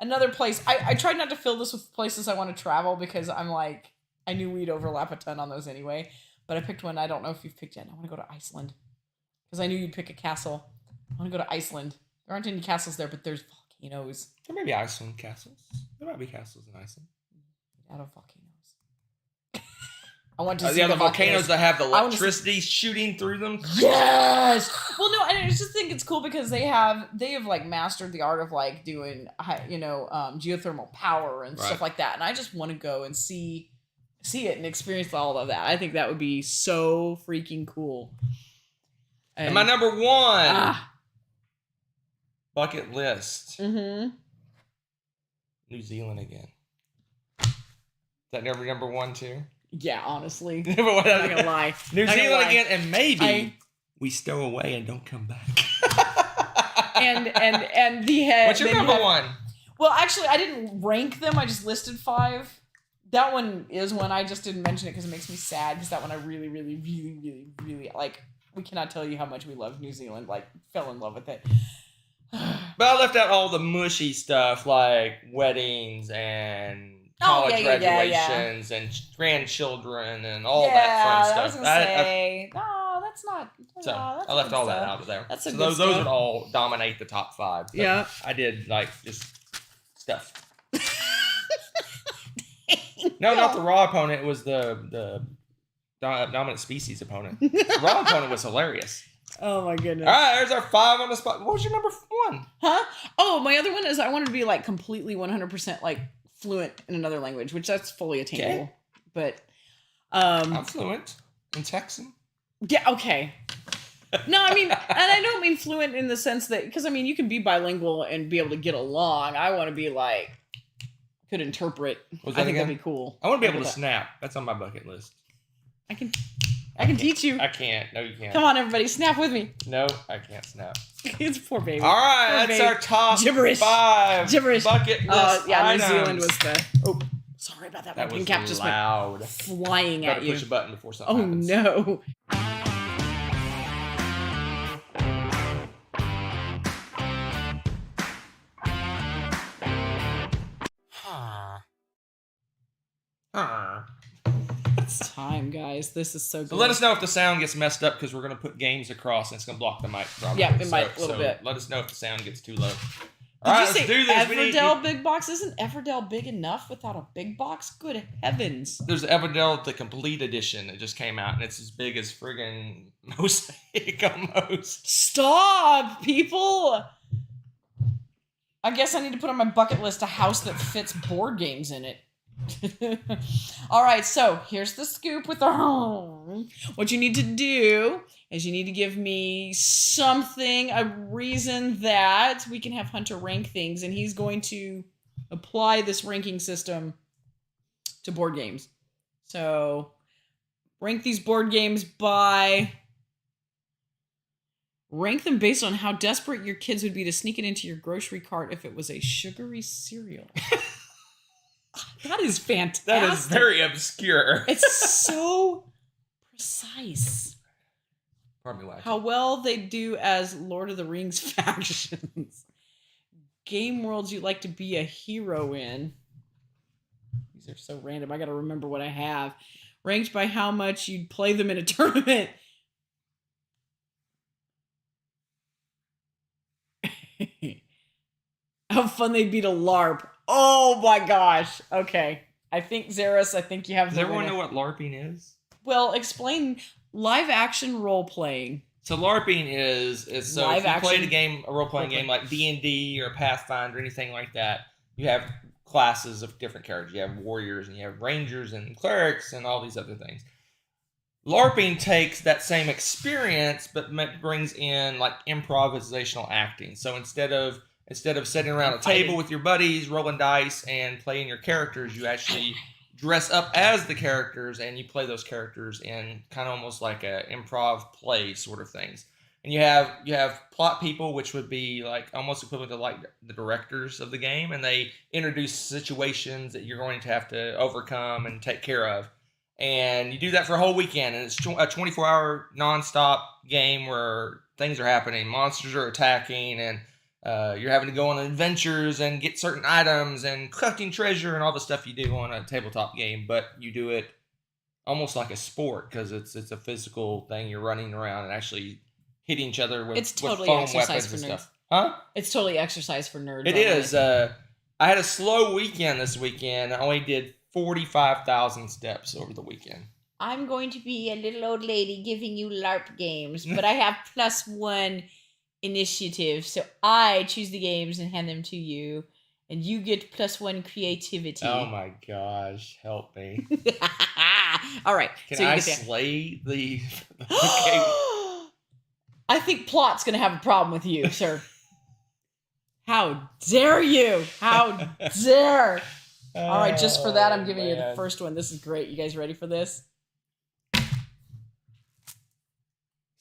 Speaker 1: Another place. I tried not to fill this with places I want to travel because I'm like, I knew we'd overlap a ton on those anyway. But I picked one I don't know if you've picked yet. I want to go to Iceland because I knew you'd pick a castle. I want to go to Iceland. There aren't any castles there, but there's volcanoes.
Speaker 2: There may be Iceland castles. There might be castles in Iceland.
Speaker 1: Out of volcanoes. I want to see
Speaker 2: the volcanoes that have the electricity shooting through them.
Speaker 1: Yes. Well, no, and I just think it's cool because they have like mastered the art of like doing geothermal power and stuff like that. And I just want to go and see it and experience all of that. I think that would be so freaking cool.
Speaker 2: And my number 1 bucket list.
Speaker 1: Mm-hmm.
Speaker 2: New Zealand again. Is that number 1 too?
Speaker 1: Yeah, honestly.
Speaker 2: I'm
Speaker 1: not gonna lie.
Speaker 2: New Zealand again, and maybe we stow away and don't come back.
Speaker 1: and the head.
Speaker 2: What's your number 1?
Speaker 1: Well, actually, I didn't rank them. I just listed 5. That one is one I just didn't mention it because it makes me sad because that one I really, really, really, really, really like. We cannot tell you how much we love New Zealand. Like, fell in love with it.
Speaker 2: But I left out all the mushy stuff like weddings and college graduations and grandchildren and all that fun stuff.
Speaker 1: I was gonna say, no, that's not.
Speaker 2: So
Speaker 1: that's
Speaker 2: I left all that out of there.
Speaker 1: That's
Speaker 2: those would all dominate the top 5.
Speaker 1: Yeah,
Speaker 2: I did like just stuff. No, not the raw opponent. It was the dominant species opponent. The raw opponent was hilarious.
Speaker 1: Oh my goodness!
Speaker 2: All right, there's our 5 on the spot. What was your number 1?
Speaker 1: Huh? Oh, my other one is I wanted to be like completely 100% like fluent in another language, which that's fully attainable. Okay. But
Speaker 2: I'm fluent in Texan.
Speaker 1: Yeah. Okay. No, I mean, and I don't mean fluent in the sense that because I mean you can be bilingual and be able to get along. I want to be like could interpret. I think that'd be cool.
Speaker 2: I want to be able to snap. That's on my bucket list.
Speaker 1: I can teach you.
Speaker 2: I can't. No, you can't.
Speaker 1: Come on, everybody, snap with me.
Speaker 2: No, I can't snap.
Speaker 1: It's poor baby.
Speaker 2: All right, that's our top
Speaker 1: gibberish.
Speaker 2: 5
Speaker 1: gibberish
Speaker 2: bucket list
Speaker 1: yeah,
Speaker 2: items.
Speaker 1: New Zealand was the. Oh, sorry about that.
Speaker 2: That was
Speaker 1: cap just
Speaker 2: loud.
Speaker 1: Went flying at you.
Speaker 2: Push a button before something happens.
Speaker 1: No. It's time, guys. This is so good.
Speaker 2: So let us know if the sound gets messed up because we're going to put games across and it's going to block the mic probably.
Speaker 1: Yeah, it might a little bit.
Speaker 2: Let us know if the sound gets too low.
Speaker 1: All right, let's do this. Everdell big box? Isn't Everdell big enough without a big box? Good heavens.
Speaker 2: There's the Everdell, the complete edition that just came out, and it's as big as friggin' Mosaic almost.
Speaker 1: Stop, people! I guess I need to put on my bucket list a house that fits board games in it. All right, so here's the scoop with our home. What you need to do is you need to give me something, a reason that we can have Hunter rank things, and he's going to apply this ranking system to board games. So rank these board games rank them based on how desperate your kids would be to sneak it into your grocery cart if it was a sugary cereal. That is fantastic.
Speaker 2: That is very obscure.
Speaker 1: It's so precise.
Speaker 2: Pardon me,
Speaker 1: how well they do as Lord of the Rings factions. game worlds you like to be a hero in. These are so random. I got to remember what I have. Ranked by how much you'd play them in a tournament. How fun they'd be to LARP. Oh my gosh. Okay. I think Zeros, I think you have
Speaker 2: Does everyone know what LARPing is?
Speaker 1: Well, explain live action role playing.
Speaker 2: So LARPing is so
Speaker 1: Live
Speaker 2: if you played
Speaker 1: action
Speaker 2: a role playing game like D&D or Pathfinder or anything like that, you have classes of different characters. You have warriors and you have rangers and clerics and all these other things. LARPing takes that same experience but brings in like improvisational acting. So instead of sitting around a table with your buddies, rolling dice and playing your characters, you actually dress up as the characters and you play those characters in kind of almost like a improv play sort of things. And you have plot people, which would be like almost equivalent to like the directors of the game, and they introduce situations that you're going to have to overcome and take care of. And you do that for a whole weekend, and it's a 24-hour nonstop game where things are happening, monsters are attacking, and you're having to go on adventures and get certain items and collecting treasure and all the stuff you do on a tabletop game, but you do it almost like a sport because it's a physical thing. You're running around and actually hitting each other with foam weapons and stuff. Huh?
Speaker 1: It's totally exercise for nerds.
Speaker 2: It is. I had a slow weekend this weekend. I only did 45,000 steps over the weekend.
Speaker 1: I'm going to be a little old lady giving you LARP games, but I have +1 initiative, so I choose the games and hand them to you, and you get +1 creativity.
Speaker 2: Oh my gosh, help me.
Speaker 1: All right.
Speaker 2: Can
Speaker 1: so
Speaker 2: I slay the
Speaker 1: game? I think Plot's going to have a problem with you, sir. How dare you? How dare? All right, just for that, I'm giving you the first one. This is great. You guys ready for this?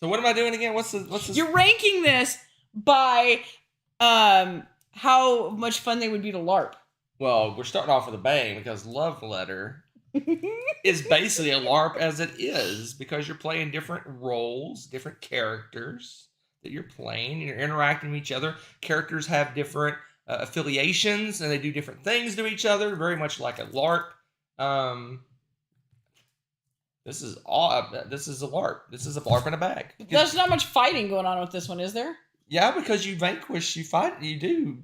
Speaker 2: So what am I doing again? What's this?
Speaker 1: You're ranking this by how much fun they would be to LARP.
Speaker 2: Well, we're starting off with a bang because Love Letter is basically a LARP as it is because you're playing different roles, different characters that you're playing, and you're interacting with each other. Characters have different affiliations and they do different things to each other, very much like a LARP. This is a LARP. This is a LARP in a bag.
Speaker 1: There's not much fighting going on with this one, is there?
Speaker 2: Yeah, because you vanquish, you fight, you do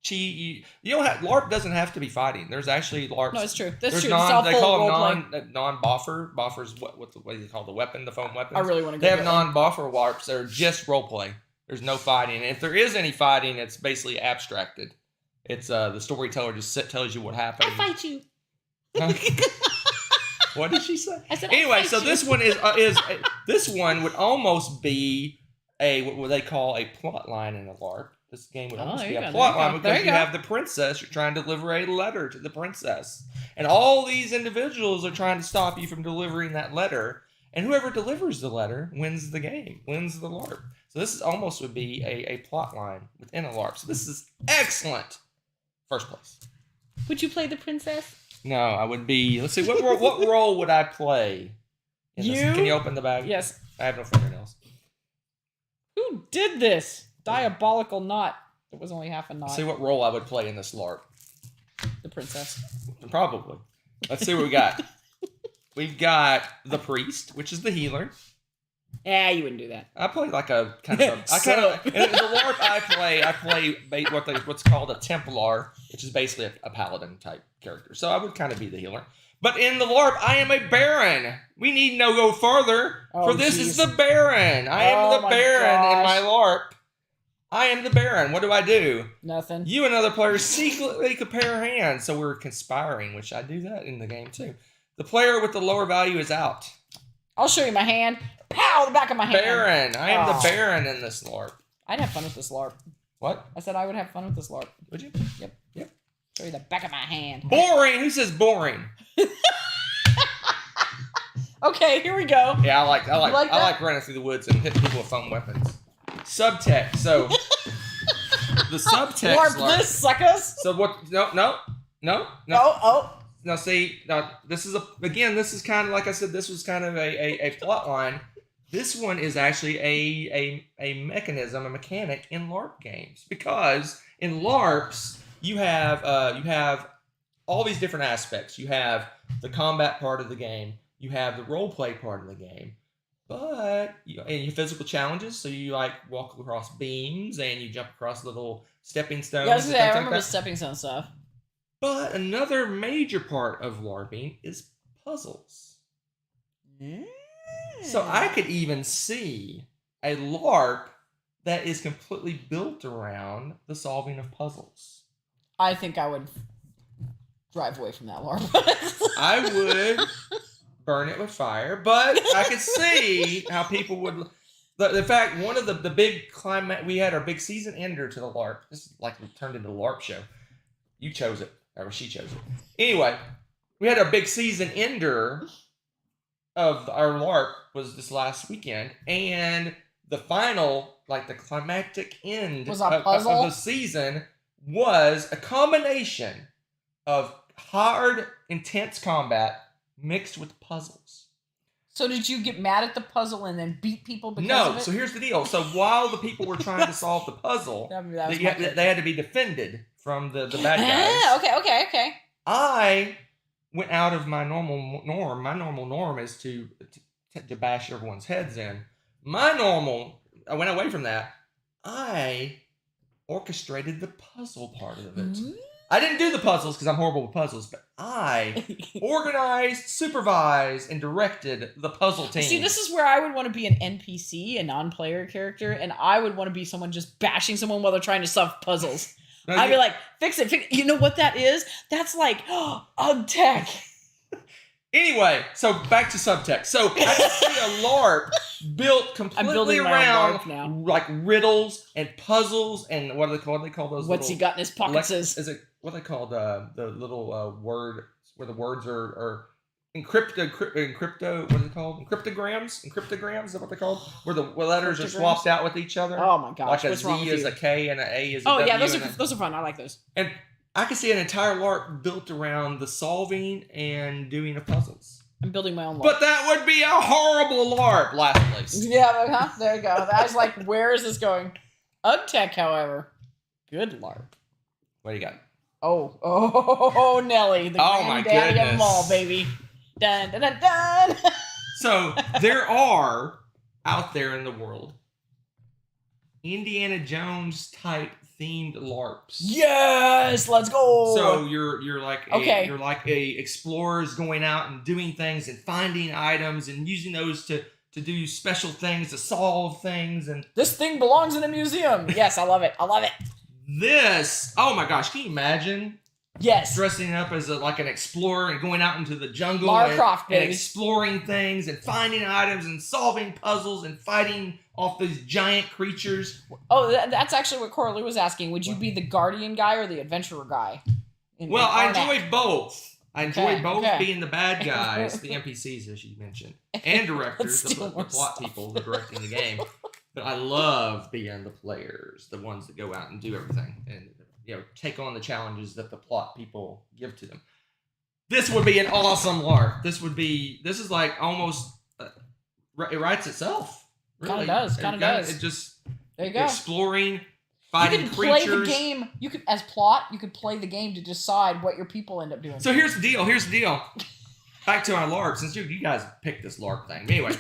Speaker 2: cheat. You don't have LARP doesn't have to be fighting. There's actually LARPs.
Speaker 1: No, it's true. That's
Speaker 2: There's
Speaker 1: true.
Speaker 2: They call them non-boffer. Boffer's what do you call the weapon, the foam weapons?
Speaker 1: I really want to.
Speaker 2: They have non-boffer LARPs that are just role play. There's no fighting, and if there is any fighting, it's basically abstracted. It's the storyteller just tells you what happened.
Speaker 1: I fight you.
Speaker 2: What did she say?
Speaker 1: I said,
Speaker 2: anyway, so this one is this one would almost be what they call a plot line in a LARP. This game would almost be a plot line because you have the princess. You're trying to deliver a letter to the princess, and all these individuals are trying to stop you from delivering that letter. And whoever delivers the letter wins the game, wins the LARP. So this is almost would be a plot line within a LARP. So this is excellent. First place.
Speaker 1: Would you play the princess?
Speaker 2: No, I would be. Let's see, what role would I play? Can you open the bag?
Speaker 1: Yes.
Speaker 2: I have no fingernails.
Speaker 1: Who did this? Diabolical knot. It was only half a knot.
Speaker 2: Let's see what role I would play in this LARP.
Speaker 1: The princess.
Speaker 2: Probably. Let's see what we got. We've got the priest, which is the healer.
Speaker 1: Yeah, you wouldn't do that.
Speaker 2: I play like a kind of. In the LARP I play what's called a Templar, which is basically a paladin type character. So I would kind of be the healer. But in the LARP, I am a baron. We need no go further. For this is the baron. I am the baron in my LARP. I am the baron. What do I do?
Speaker 1: Nothing.
Speaker 2: You and other players secretly compare hands, so we're conspiring, which I do that in the game too. The player with the lower value is out.
Speaker 1: I'll show you my hand. Pow! The back of my hand.
Speaker 2: Baron. I am the baron in this LARP.
Speaker 1: I'd have fun with this LARP.
Speaker 2: What?
Speaker 1: I said I would have fun with this LARP.
Speaker 2: Would you?
Speaker 1: Yep. Show you the back of my hand.
Speaker 2: Boring. Who says boring?
Speaker 1: Okay, here we go.
Speaker 2: Yeah, I like running through the woods and hitting people with foam weapons. Subtext. So the subtext.
Speaker 1: LARP this, suckers.
Speaker 2: So what? No.
Speaker 1: Oh.
Speaker 2: Now see, this is kind of like I said. This was kind of a plot line. This one is actually a mechanism, a mechanic in LARP games because In LARPs, you have all these different aspects. You have the combat part of the game. You have the role play part of the game. But and your physical challenges, so you like walk across beams and you jump across little stepping stones.
Speaker 1: Yeah, I remember stepping stone stuff.
Speaker 2: But another major part of LARPing is puzzles. So I could even see a LARP that is completely built around the solving of puzzles.
Speaker 1: I think I would drive away from that LARP.
Speaker 2: I would burn it with fire, but I could see how people would. In fact, one of the big climate, we had our big season ender to the LARP. This is like we turned into a LARP show. You chose it, or she chose it. Anyway, we had our big season ender of our LARP was this last weekend, and the final, like the climactic end
Speaker 1: was
Speaker 2: of the season was a combination of hard, intense combat mixed with puzzles.
Speaker 1: So did you get mad at the puzzle and then beat people because of it?
Speaker 2: No, so here's the deal. So while the people were trying to solve the puzzle, they had to be defended from the bad guys.
Speaker 1: Okay.
Speaker 2: I went out of my normal norm. My normal norm is to bash everyone's heads in. I went away from that. I orchestrated the puzzle part of it. I didn't do the puzzles because I'm horrible with puzzles, but I organized, supervised, and directed the puzzle team.
Speaker 1: See, this is where I would want to be an NPC, a non-player character, and I would want to be someone just bashing someone while they're trying to solve puzzles. I'd be like, fix it. You know what that is? That's like, tech.
Speaker 2: Anyway, so back to subtext. So I can see a LARP built completely around like riddles and puzzles and what do they call those?
Speaker 1: What's he got in his pockets?
Speaker 2: Is it what they call the little word where the words are encrypto? What is it called? Encryptograms is that what they're called? Where the letters are swapped out with each other.
Speaker 1: Oh my gosh!
Speaker 2: Like a Z is a K and an A is a W.
Speaker 1: Oh yeah, those are fun. I like those.
Speaker 2: And I could see an entire LARP built around the solving and doing of puzzles.
Speaker 1: I'm building my own LARP.
Speaker 2: But that would be a horrible LARP, last place.
Speaker 1: Yeah, there you go. I was like, where is this going? Tech, however, good LARP.
Speaker 2: What do you got?
Speaker 1: Oh, Nelly, the granddaddy of them all, baby. Dun, dun, dun, dun.
Speaker 2: So there are, out there in the world, Indiana Jones type themed LARPs.
Speaker 1: Yes, let's go.
Speaker 2: So you're like a explorers going out and doing things and finding items and using those to do special things, to solve things. And
Speaker 1: this thing belongs in a museum. Yes, I love it.
Speaker 2: This, oh my gosh, can you imagine?
Speaker 1: Yes.
Speaker 2: Dressing up as like an explorer and going out into the jungle
Speaker 1: and
Speaker 2: exploring things and finding items and solving puzzles and fighting off these giant creatures.
Speaker 1: Oh, that's actually what Coralie was asking. Would you be the guardian guy or the adventurer guy?
Speaker 2: I enjoy both. I enjoy both being the bad guys, the NPCs as you mentioned, and directors, the plot people, the directing the game. But I love being the players, the ones that go out and do everything and take on the challenges that the plot people give to them. This would be an awesome LARP. This is like almost it writes itself. Really.
Speaker 1: Kind of does.
Speaker 2: It just
Speaker 1: there you go.
Speaker 2: Exploring, fighting creatures.
Speaker 1: You can play the game. You could, as plot, you could play the game to decide what your people end up doing.
Speaker 2: So here's the deal. Back to our LARP, since you guys picked this LARP thing. Anyway,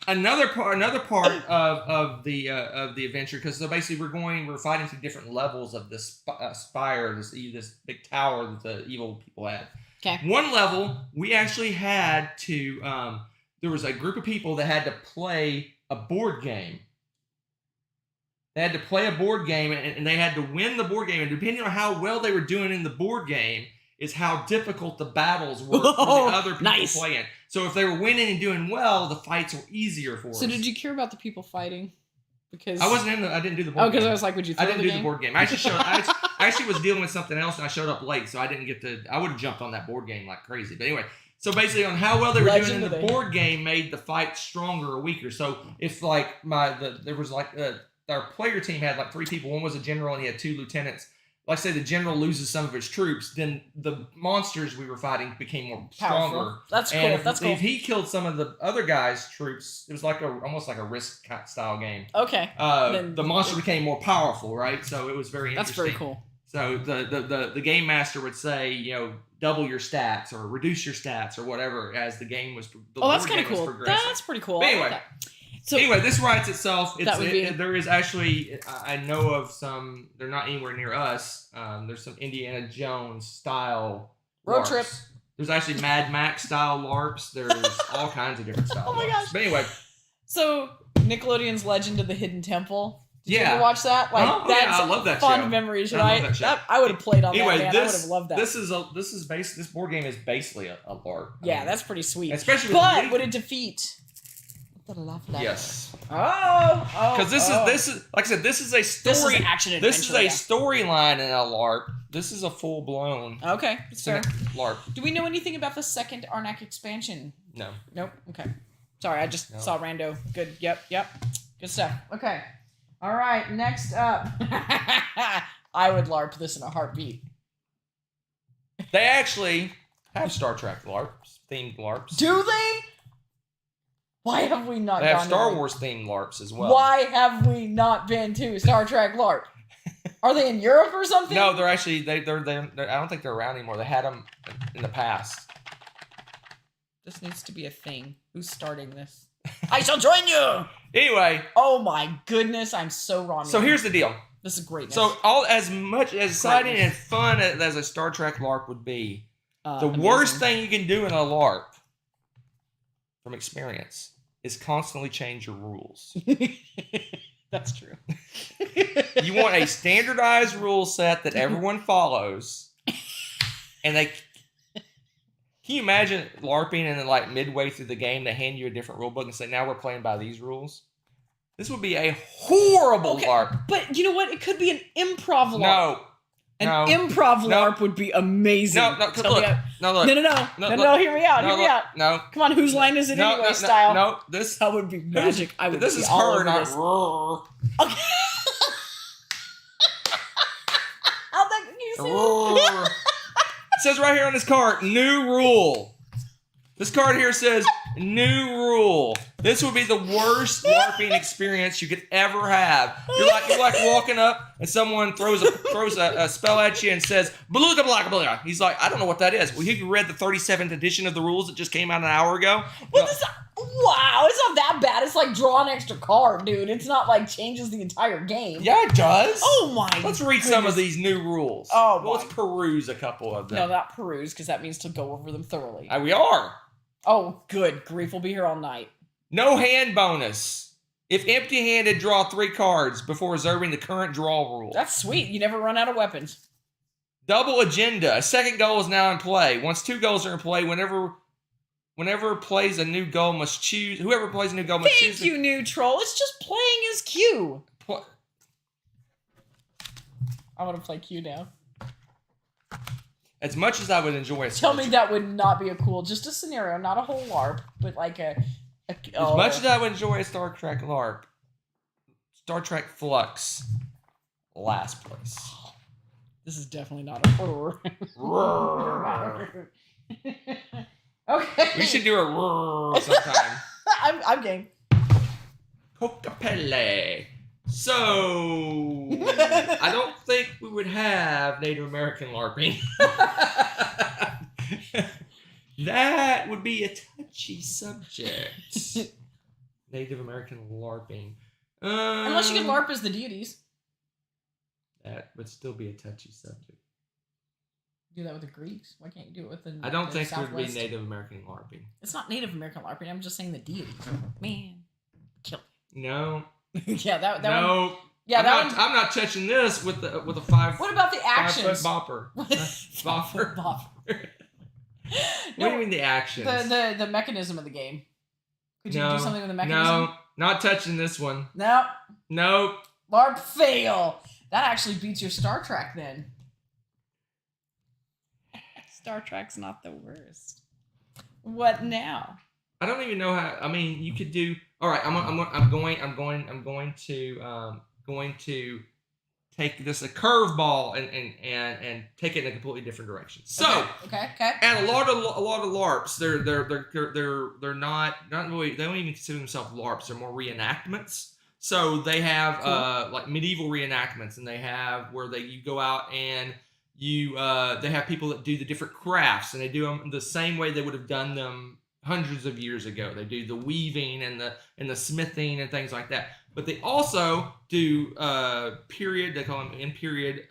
Speaker 2: another part of the adventure, because so basically we're fighting through different levels of this spire, this big tower that the evil people had.
Speaker 1: Okay.
Speaker 2: One level we actually had to. There was a group of people that had to play a board game. They had to play a board game, and they had to win the board game. And depending on how well they were doing in the board game is how difficult the battles were for the other people playing. So if they were winning and doing well, the fights were easier for us.
Speaker 1: So did you care about the people fighting? Because
Speaker 2: I didn't do the board game.
Speaker 1: because I was like, would you throw the game?
Speaker 2: I didn't do the board game. I actually was dealing with something else, and I showed up late, so I didn't get to... I would have jumped on that board game like crazy. But anyway... So basically, on how well they were doing in the board game made the fight stronger or weaker. So if like there was like our player team had like 3 people. One was a general and he had 2 lieutenants. like say the general loses some of his troops, then the monsters we were fighting became more stronger.
Speaker 1: Powerful. That's cool.
Speaker 2: And
Speaker 1: That's cool.
Speaker 2: if he killed some of the other guys' troops, it was like almost like a Risk style game.
Speaker 1: Okay.
Speaker 2: The monster became more powerful, right? So it was very interesting.
Speaker 1: That's very cool.
Speaker 2: So the game master would say, you know, double your stats or reduce your stats or whatever as the game was.
Speaker 1: That's kind of cool. That's pretty cool.
Speaker 2: But anyway.
Speaker 1: I like that. So
Speaker 2: anyway, this writes itself. There is actually, I know of some. They're not anywhere near us. There's some Indiana Jones style
Speaker 1: road
Speaker 2: LARPs.
Speaker 1: trip.
Speaker 2: There's actually Mad Max style LARPs. There's all kinds of different styles.
Speaker 1: Oh my gosh!
Speaker 2: But anyway,
Speaker 1: so Nickelodeon's Legend of the Hidden Temple. Did you ever watch that?
Speaker 2: Like that's I love that
Speaker 1: fun
Speaker 2: show.
Speaker 1: memories, right? I would have played on
Speaker 2: anyway,
Speaker 1: that. Man. I would have loved that.
Speaker 2: This board game is basically a LARP.
Speaker 1: Yeah, that's pretty sweet.
Speaker 2: Especially,
Speaker 1: but would it defeat?
Speaker 2: Yes.
Speaker 1: Because
Speaker 2: this is like I said, this is a story.
Speaker 1: This is action adventure.
Speaker 2: This is a storyline in a LARP. This is a full blown.
Speaker 1: Okay, fair.
Speaker 2: LARP.
Speaker 1: Do we know anything about the second Arnak expansion?
Speaker 2: No.
Speaker 1: Nope. Okay. Sorry, I just saw Rando. Good. Yep. Good stuff. Okay. All right. Next up, I would LARP this in a heartbeat.
Speaker 2: They actually have Star Trek LARPs, themed LARPs.
Speaker 1: Do they? Why have we not?
Speaker 2: They have Star Wars themed LARPs as well.
Speaker 1: Why have we not been to Star Trek LARP? Are they in Europe or something?
Speaker 2: No, they're actually they're I don't think they're around anymore. They had them in the past.
Speaker 1: This needs to be a thing. Who's starting this? I shall join you.
Speaker 2: Anyway.
Speaker 1: Oh my goodness, I'm so wrong.
Speaker 2: So here's the deal.
Speaker 1: This is great.
Speaker 2: So as much as exciting and fun as a Star Trek LARP would be, the worst thing you can do in a LARP, from experience, is constantly change your rules.
Speaker 1: That's true.
Speaker 2: You want a standardized rule set that everyone follows, and they. Can you imagine LARPing and then like midway through the game they hand you a different rule book and say, "Now we're playing by these rules"? This would be a horrible LARP.
Speaker 1: But you know what? It could be an improv LARP. An improv LARP would be amazing.
Speaker 2: No.
Speaker 1: Hear me out.
Speaker 2: No.
Speaker 1: Come on, whose line is it anyway? Style.
Speaker 2: No.
Speaker 1: That would be magic. I would.
Speaker 2: This is
Speaker 1: all
Speaker 2: her, not.
Speaker 1: Okay. How'd that? Can you say that?
Speaker 2: It says right here on this card, new rule. This card here says new rule. This would be the worst LARPing experience you could ever have. You're like walking up and someone throws a spell at you and says blah blah blah blah. He's like, I don't know what that is. Well, you read the 37th edition of the rules that just came out an hour ago.
Speaker 1: Wow, it's not that bad. It's like draw an extra card, dude. It's not like changes the entire game.
Speaker 2: Yeah, it does.
Speaker 1: Oh my!
Speaker 2: Let's read some of these new rules. Let's peruse a couple of them.
Speaker 1: No, not peruse, because that means to go over them thoroughly.
Speaker 2: We are.
Speaker 1: Oh, good grief! We'll be here all night.
Speaker 2: No hand bonus. If empty-handed, draw 3 cards before reserving the current draw rule.
Speaker 1: That's sweet. You never run out of weapons.
Speaker 2: Double agenda. A second goal is now in play. Once 2 goals are in play, whenever plays a new goal must choose. Whoever plays a new goal must choose.
Speaker 1: Thank you, new troll. It's just playing as Q. I want to play Q now.
Speaker 2: As much as I would enjoy
Speaker 1: Tell me that would not be just a scenario, not a whole LARP, but like
Speaker 2: As much as I would enjoy a Star Trek LARP, Star Trek Flux, last place.
Speaker 1: This is definitely not a horror. Okay.
Speaker 2: We should do a roar sometime.
Speaker 1: I'm game.
Speaker 2: Cocapelle. So, I don't think we would have Native American LARPing. That would be a touchy subject. Native American LARPing.
Speaker 1: Unless you can LARP as the deities.
Speaker 2: That would still be a touchy subject.
Speaker 1: Do that with the Greeks. Why can't you do it with the
Speaker 2: I don't think
Speaker 1: Southwest?
Speaker 2: it would be Native American LARPing.
Speaker 1: It's not Native American LARPing. I'm just saying the deities. Man, kill me.
Speaker 2: No.
Speaker 1: Yeah, that
Speaker 2: no.
Speaker 1: One. Yeah,
Speaker 2: I'm not touching this with a 5.
Speaker 1: What about the actions?
Speaker 2: 5 foot bopper. Bopper.
Speaker 1: Bopper.
Speaker 2: What do you mean the actions?
Speaker 1: The mechanism of the game. Could you do something with the mechanism?
Speaker 2: No, not touching this one.
Speaker 1: Nope.
Speaker 2: Nope.
Speaker 1: LARP fail. That actually beats your Star Trek then. Star Trek's not the worst. What now?
Speaker 2: I don't even know how. I mean, you could do. All right, I'm going to take this a curveball and take it in a completely different direction. So
Speaker 1: okay.
Speaker 2: And a lot of LARPs, they're not really, they don't even consider themselves LARPs. They're more reenactments. So they have like medieval reenactments, and they have where you go out and they have people that do the different crafts, and they do them the same way they would have done them hundreds of years ago. They do the weaving and the smithing and things like that. But they also do period. They call them in period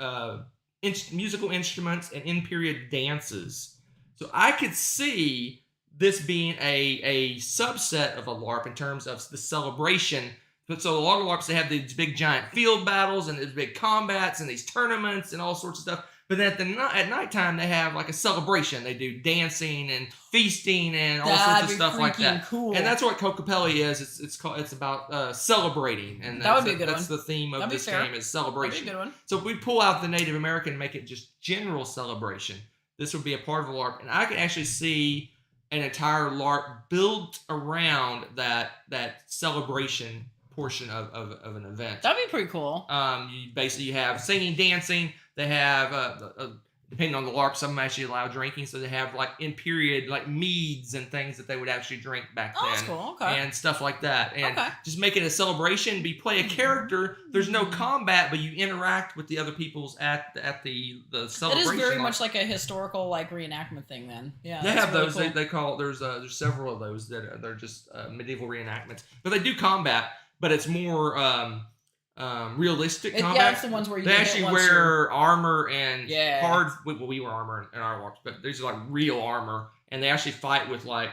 Speaker 2: musical instruments and in period dances. So I could see this being a subset of a LARP in terms of the celebration. So a lot of LARPs, they have these big giant field battles and these big combats and these tournaments and all sorts of stuff. But then at nighttime, they have like a celebration. They do dancing and feasting and all sorts of stuff like that. Cool. And that's what Kokopelli is. It's about celebrating. And
Speaker 1: that would be a good one.
Speaker 2: That's the theme of this game is celebration.
Speaker 1: That'd be a good one.
Speaker 2: So if we pull out the Native American and make it just general celebration, this would be a part of a LARP. And I can actually see an entire LARP built around that celebration portion of an event.
Speaker 1: That'd be pretty cool.
Speaker 2: You have singing, dancing. They have depending on the LARP, some actually allow drinking, so they have like in period like meads and things that they would actually drink back then.
Speaker 1: That's cool. Okay.
Speaker 2: And stuff like that. And just make it a celebration. But you play a character. There's no combat, but you interact with the other people's at the celebration.
Speaker 1: It is very much like a historical like reenactment thing. Then
Speaker 2: they have
Speaker 1: really
Speaker 2: those.
Speaker 1: Cool.
Speaker 2: They call there's several of those that they're just medieval reenactments, but they do combat. But it's more realistic combat.
Speaker 1: Yeah, it's the ones where you
Speaker 2: they actually wear armor and hard. Well, we wear armor in our LARPs, but these are like real armor, and they actually fight with like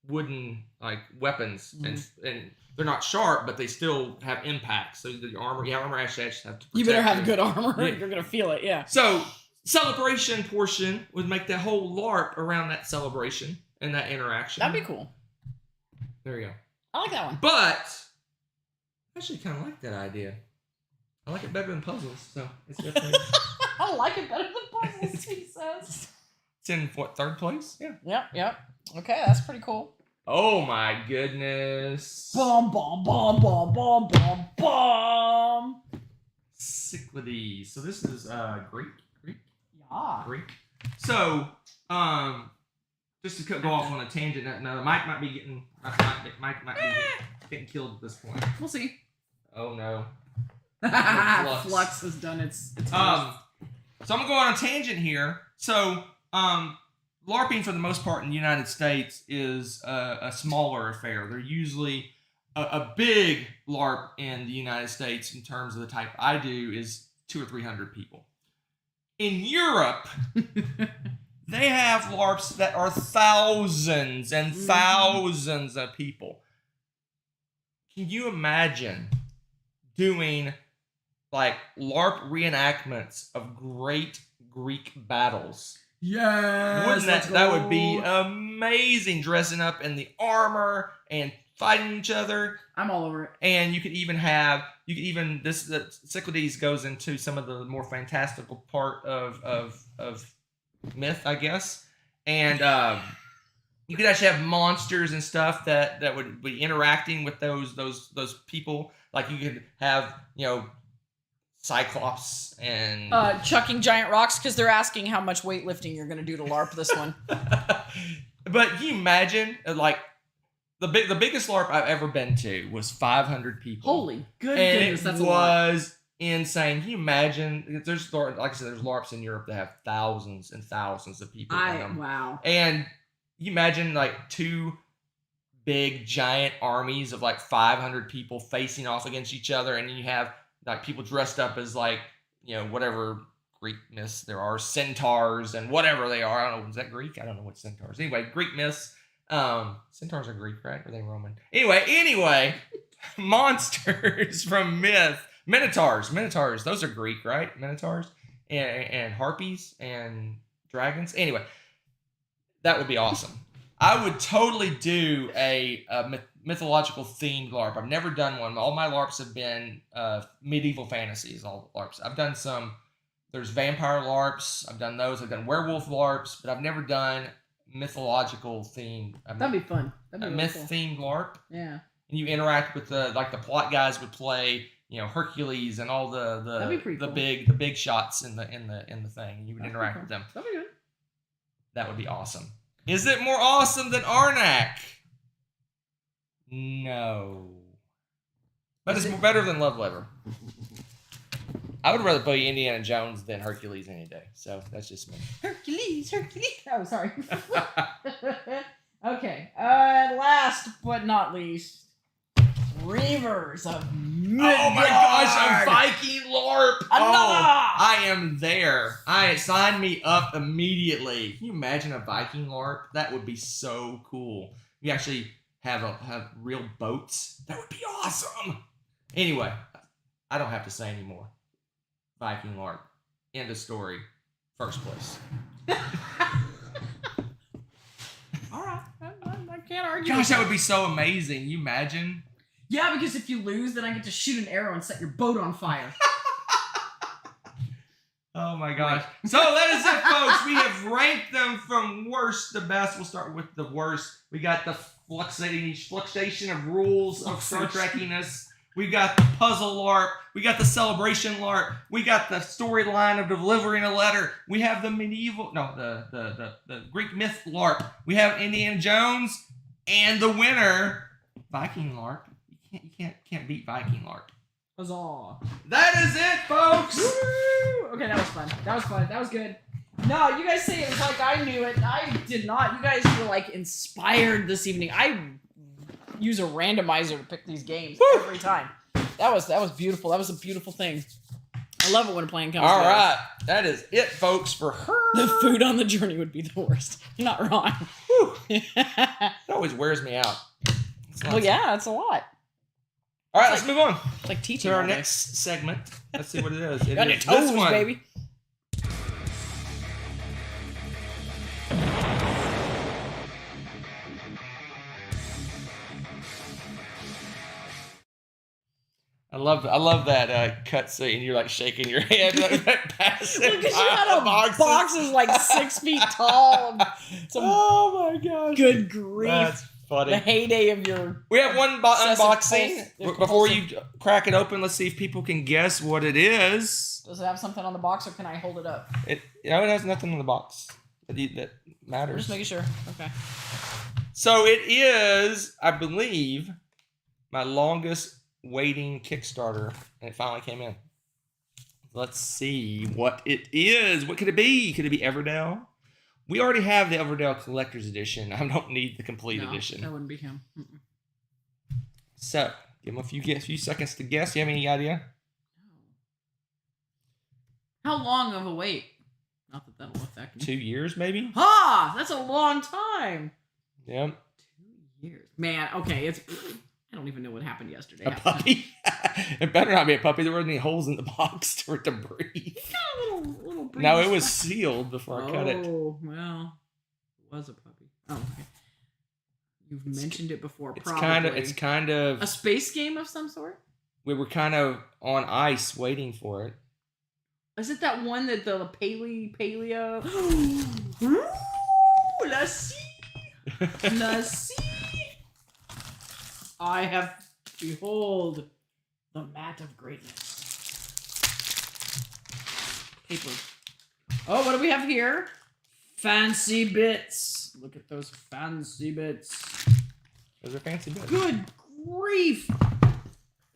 Speaker 2: wooden like weapons, and they're not sharp, but they still have impact. So the armor actually have to protect
Speaker 1: you better have good armor.
Speaker 2: Yeah.
Speaker 1: You're gonna feel it. Yeah.
Speaker 2: So celebration portion would make that whole LARP around that celebration and that interaction.
Speaker 1: That'd be cool.
Speaker 2: There you go.
Speaker 1: I like that one.
Speaker 2: But I actually kind of like that idea. I like it better than puzzles, so it's definitely.
Speaker 1: I like it better than puzzles, he says.
Speaker 2: It's in what, third place? Yeah.
Speaker 1: Yep. Okay, that's pretty cool.
Speaker 2: Oh my goodness.
Speaker 1: Bum bum bum bum bum bum bum.
Speaker 2: Cyclades. So this is Greek.
Speaker 1: Yeah.
Speaker 2: Greek. So just to go off on a tangent. Now the mic might be getting getting killed at this point.
Speaker 1: We'll see.
Speaker 2: Oh no.
Speaker 1: Flux has done its
Speaker 2: so I'm gonna go on a tangent here. So LARPing for the most part in the United States is a smaller affair. They're usually a big LARP in the United States in terms of the type I do is 200 or 300 people. In Europe, they have LARPs that are thousands and thousands of people. Can you imagine doing like LARP reenactments of great Greek battles?
Speaker 1: Yes.
Speaker 2: Wouldn't that would be amazing, dressing up in the armor and fighting each other.
Speaker 1: I'm all over it.
Speaker 2: And you could even the Cyclades goes into some of the more fantastical part of myth, I guess. And you could actually have monsters and stuff that would be interacting with those people. Like you could have, Cyclops and
Speaker 1: chucking giant rocks because they're asking how much weightlifting you're going to do to LARP this one.
Speaker 2: But can you imagine, like the biggest LARP I've ever been to was 500 people.
Speaker 1: Holy goodness, that's a lot.
Speaker 2: It was insane. Can you imagine? There's, like I said, there's LARPs in Europe that have thousands and thousands of people in them.
Speaker 1: Wow.
Speaker 2: And you imagine like two big giant armies of like 500 people facing off against each other, and you have like people dressed up as like, whatever Greek myths there are, centaurs and whatever they are. I don't know, is that Greek? I don't know what centaurs. Anyway, Greek myths. Centaurs are Greek, right? Or are they Roman? Anyway, monsters from myth. Minotaurs, those are Greek, right? Minotaurs and harpies and dragons. Anyway, that would be awesome. I would totally do a mythological themed LARP. I've never done one. All my LARPs have been medieval fantasies. All LARPs. I've done some. There's vampire LARPs. I've done those. I've done werewolf LARPs, but I've never done mythological themed.
Speaker 1: That'd be fun. That'd be
Speaker 2: myth themed LARP.
Speaker 1: Yeah.
Speaker 2: And you interact with the plot guys would play Hercules and all
Speaker 1: That'd be pretty
Speaker 2: the
Speaker 1: cool.
Speaker 2: the big shots in the thing. You would interact with them.
Speaker 1: That'd be good.
Speaker 2: That would be awesome. Is it more awesome than Arnak? No. But it's better than Love Lever. I would rather play Indiana Jones than Hercules any day. So that's just me.
Speaker 1: Hercules. Oh, sorry. Okay. Last but not least, Reavers of Midgard.
Speaker 2: Oh my gosh, a Viking LARP.
Speaker 1: Another.
Speaker 2: I am there. Sign me up immediately. Can you imagine a Viking LARP? That would be so cool. You actually have real boats. That would be awesome. Anyway, I don't have to say anymore. Viking LARP. End of story. First place.
Speaker 1: All right. I can't argue.
Speaker 2: Gosh, that would be so amazing. You imagine?
Speaker 1: Yeah, because if you lose, then I get to shoot an arrow and set your boat on fire.
Speaker 2: Oh my gosh. So that is it, folks. We have ranked them from worst to best. We'll start with the worst. We got the fluctuation of rules of Star Trekkiness. We got the puzzle LARP. We got the celebration LARP. We got the storyline of delivering a letter. We have the the Greek myth LARP. We have Indiana Jones, and the winner, Viking LARP. You can't beat Viking LARP.
Speaker 1: Huzzah!
Speaker 2: That is it, folks.
Speaker 1: Woo! Okay, that was fun. That was good. No, you guys say it was like I knew it. I did not. You guys were like inspired this evening. I use a randomizer to pick these games every time. That was beautiful. That was a beautiful thing. I love it when a plan comes together.
Speaker 2: All right. That is it, folks, for her.
Speaker 1: The food on the journey would be the worst. You're not wrong.
Speaker 2: It always wears me out.
Speaker 1: Well, yeah, it's a lot.
Speaker 2: All right, let's move on.
Speaker 1: It's like teaching.
Speaker 2: To our next segment. Let's see what it is.
Speaker 1: Got your toes,
Speaker 2: this one.
Speaker 1: baby.
Speaker 2: I love that cut scene. You're like shaking your head.
Speaker 1: Because you had a box is like 6 feet tall.
Speaker 2: Oh my gosh!
Speaker 1: Good grief!
Speaker 2: That's funny.
Speaker 1: The heyday of your.
Speaker 2: We have one unboxing before you crack it open. Let's see if people can guess what it is.
Speaker 1: Does it have something on the box, or can I hold it up?
Speaker 2: It has nothing on the box that matters.
Speaker 1: I'm just making sure. Okay.
Speaker 2: So it is, I believe, my longest waiting Kickstarter, and it finally came in. Let's see what it is. What could it be? Could it be Everdell? We already have the Everdell Collector's Edition. I don't need the complete edition.
Speaker 1: That wouldn't be him. Mm-mm.
Speaker 2: So, give him a few seconds to guess. You have any idea?
Speaker 1: How long of a wait? Not that that'll affect me.
Speaker 2: 2 years, maybe?
Speaker 1: Ha! That's a long time.
Speaker 2: Yep.
Speaker 1: 2 years. Man, okay, I don't even know what happened yesterday.
Speaker 2: A puppy? It better not be a puppy. There weren't any holes in the box for it to breathe.
Speaker 1: Little breathe.
Speaker 2: No, it was sealed before I cut it.
Speaker 1: Oh, well. It was a puppy. Oh, okay. You've mentioned it before, probably.
Speaker 2: It's kind of...
Speaker 1: A space game of some sort?
Speaker 2: We were kind of on ice waiting for it.
Speaker 1: Is it that one that the paleo? Ooh, let's see. Let's see. I have, behold, the mat of greatness. Paper. Oh, what do we have here? Fancy bits. Look at those fancy bits.
Speaker 2: Those are fancy bits.
Speaker 1: Good grief.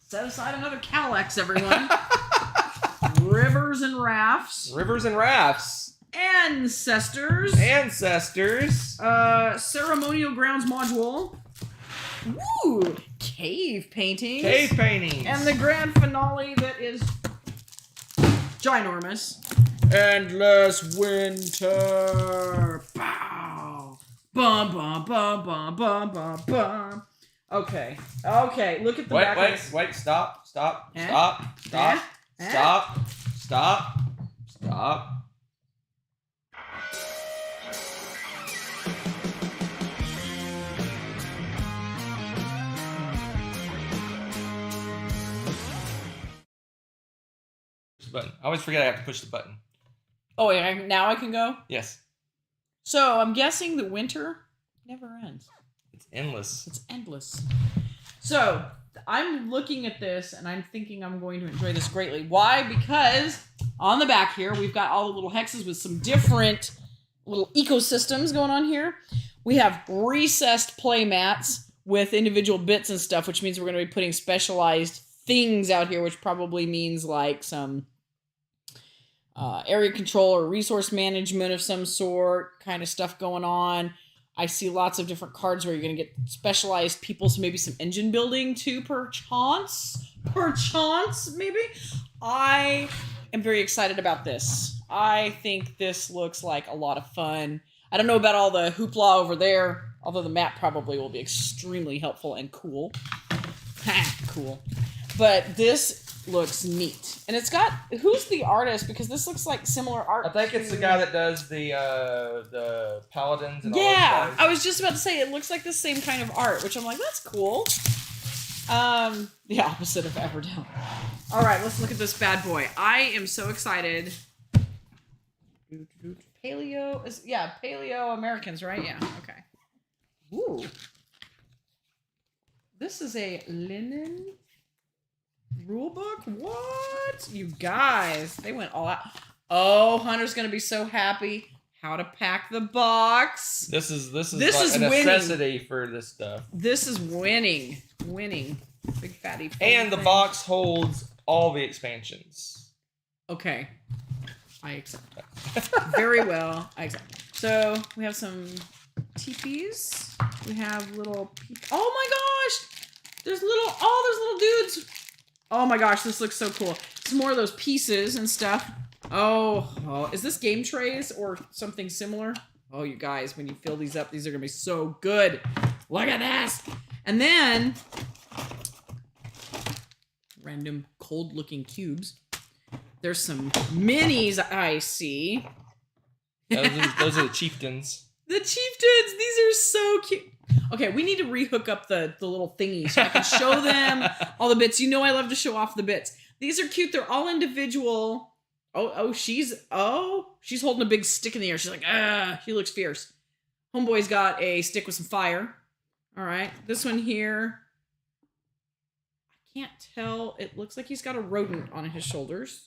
Speaker 1: Set aside another Calex, everyone. Rivers and rafts.
Speaker 2: Rivers and rafts.
Speaker 1: Ancestors. Ceremonial grounds module. Woo! Cave paintings. And the grand finale that is ginormous. Endless winter. Bow. Bum bum bum bum bum bum bum. Okay. Look at the back.
Speaker 2: Wait. Stop. Button. I always forget I have to push the button.
Speaker 1: Oh, yeah, now I can go?
Speaker 2: Yes.
Speaker 1: So, I'm guessing the winter never ends.
Speaker 2: It's endless.
Speaker 1: It's endless. So, I'm looking at this and I'm thinking I'm going to enjoy this greatly. Why? Because on the back here, we've got all the little hexes with some different little ecosystems going on here. We have recessed play mats with individual bits and stuff, which means we're going to be putting specialized things out here, which probably means like some area control or resource management of some sort kind of stuff going on. I see lots of different cards where you're going to get specialized people, so maybe some engine building too, perchance, maybe. I am very excited about this. I think this looks like a lot of fun. I don't know about all the hoopla over there, although the map probably will be extremely helpful and cool. Cool. But this looks neat. And it's got, who's the artist? Because this looks like similar art.
Speaker 2: I think it's the guy that does the paladins and all those
Speaker 1: Yeah,
Speaker 2: guys.
Speaker 1: I was just about to say it looks like the same kind of art, which I'm like, that's cool. The opposite of Everdell. All right, let's look at this bad boy. I am so excited. Paleo Americans, right? Yeah, okay. Ooh. This is a linen rulebook? What? You guys, they went all out. Oh, Hunter's gonna be so happy. How to pack the box.
Speaker 2: This is like a
Speaker 1: winning.
Speaker 2: necessity for this stuff.
Speaker 1: This is winning. Big fatty.
Speaker 2: And the box holds all the expansions.
Speaker 1: Okay. I accept. Very well. I accept. So we have some teepees. We have little. Oh my gosh! There's little dudes. Oh my gosh, this looks so cool. Some more of those pieces and stuff. Oh, is this game trays or something similar? Oh, you guys, when you fill these up, these are gonna be so good. Look at this. And then random cold-looking cubes. There's some minis I see.
Speaker 2: Those are the chieftains.
Speaker 1: The chieftains! These are so cute. Okay, we need to rehook up the little thingy so I can show them all the bits. You know I love to show off the bits. These are cute. They're all individual. She's holding a big stick in the air. She's like, she looks fierce. Homeboy's got a stick with some fire. All right, this one here. I can't tell. It looks like he's got a rodent on his shoulders.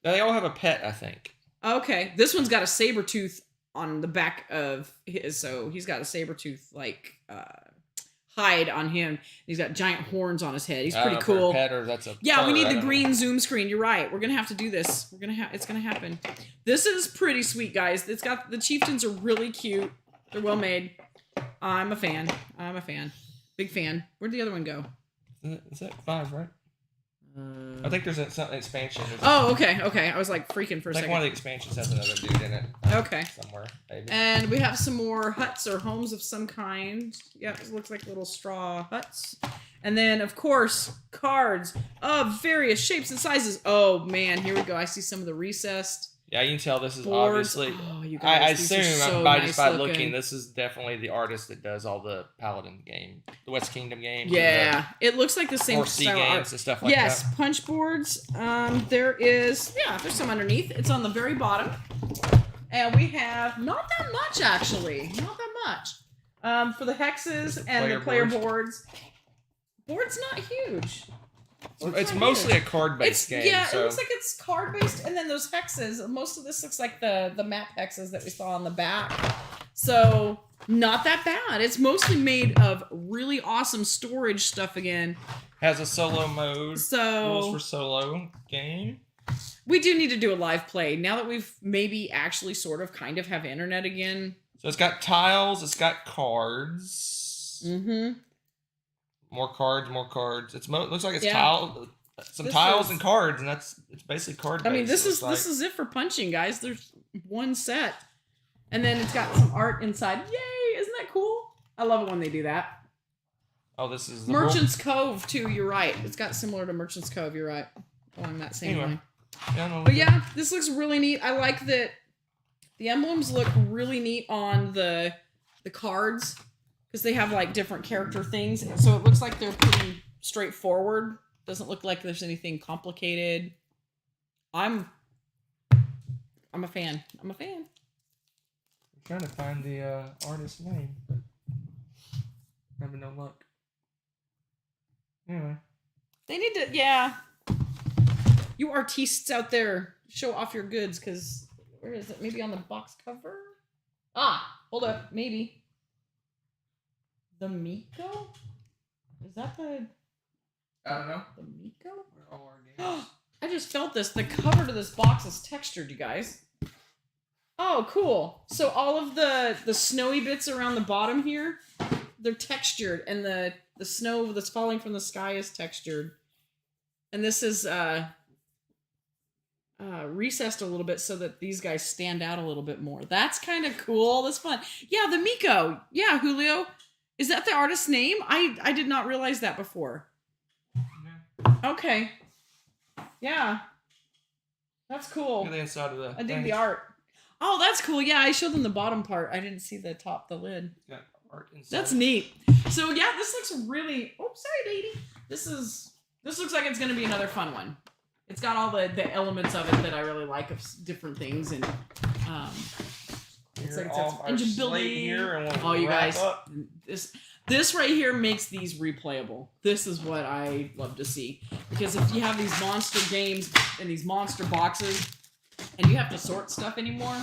Speaker 2: They all have a pet, I think.
Speaker 1: Okay, this one's got a saber tooth on the back of his, so he's got a saber tooth hide on him. He's got giant horns on his head. He's pretty cool.
Speaker 2: For a pet, or that's a
Speaker 1: yeah, we
Speaker 2: fur,
Speaker 1: need the green zoom screen. You're right. We're gonna have to do this. It's gonna happen. This is pretty sweet, guys. It's got the chieftains are really cute. They're well made. I'm a fan. Big fan. Where'd the other one go?
Speaker 2: Is that 5, right? I think there's an expansion.
Speaker 1: Okay. I was like freaking for a second.
Speaker 2: One of the expansions has another dude in it.
Speaker 1: Okay.
Speaker 2: Somewhere, maybe.
Speaker 1: And we have some more huts or homes of some kind. Yeah, it looks like little straw huts. And then, of course, cards of various shapes and sizes. Oh, man, here we go. I see some of the recessed.
Speaker 2: Yeah, you can tell this is
Speaker 1: boards.
Speaker 2: obviously.
Speaker 1: Oh, you guys,
Speaker 2: I
Speaker 1: these
Speaker 2: assume
Speaker 1: are so
Speaker 2: by
Speaker 1: nice
Speaker 2: just by
Speaker 1: looking.
Speaker 2: looking, this is definitely the artist that does all the Paladin game, the West Kingdom games.
Speaker 1: Yeah, it looks like the same
Speaker 2: style games
Speaker 1: art.
Speaker 2: and stuff like
Speaker 1: yes,
Speaker 2: that.
Speaker 1: punch boards. There's some underneath. It's on the very bottom, and we have not that much actually, not that much. For the hexes and the player boards. Board's not huge.
Speaker 2: It's mostly a card-based game.
Speaker 1: Yeah,
Speaker 2: so.
Speaker 1: It looks like it's card-based, and then those hexes. Most of this looks like the map hexes that we saw on the back. So, not that bad. It's mostly made of really awesome storage stuff again.
Speaker 2: Has a solo mode.
Speaker 1: So,
Speaker 2: rules for solo game.
Speaker 1: We do need to do a live play now that we've maybe actually sort of kind of have internet again.
Speaker 2: So it's got tiles. It's got cards.
Speaker 1: Mm-hmm.
Speaker 2: More cards. It looks like it's
Speaker 1: This
Speaker 2: tiles and cards, and it's basically card based.
Speaker 1: I mean, this is it for punching, guys. There's one set, and then it's got some art inside. Yay! Isn't that cool? I love it when they do that.
Speaker 2: Oh, this is the
Speaker 1: Merchant's Cove too. You're right. It's got similar to Merchant's Cove. You're right. Along that same line. But yeah, this looks really neat. I like that the emblems look really neat on the cards. Because they have like different character things. So it looks like they're pretty straightforward. Doesn't look like there's anything complicated. I'm a fan. I'm
Speaker 2: trying to find the artist's name, but having no luck.
Speaker 1: They need to, yeah. You artistes out there, show off your goods, because where is it? Maybe on the box cover? Ah, hold up, maybe. The Miko? Is that the...
Speaker 2: I don't know.
Speaker 1: The Miko?
Speaker 2: Where are all our games?
Speaker 1: I just felt this. The cover to this box is textured, you guys. Oh, cool. So all of the snowy bits around the bottom here, they're textured, and the snow that's falling from the sky is textured. And this is recessed a little bit so that these guys stand out a little bit more. That's kind of cool. That's fun. Yeah, the Miko. Yeah, Julio. Is that the artist's name? I did not realize that before. Okay. Yeah. That's cool.
Speaker 2: Look at the inside of the
Speaker 1: I dig the art. Oh, that's cool. Yeah, I showed them the bottom part. I didn't see the top, the lid.
Speaker 2: Yeah, art inside.
Speaker 1: That's neat. So yeah, this looks really... Oh, sorry, lady. This looks like it's going to be another fun one. It's got all the elements of it that I really like of different things, and it's like it's engine building
Speaker 2: here, and
Speaker 1: we'll you guys, up. This right here makes these replayable. This is what I love to see, because if you have these monster games and these monster boxes, and you have to sort stuff anymore,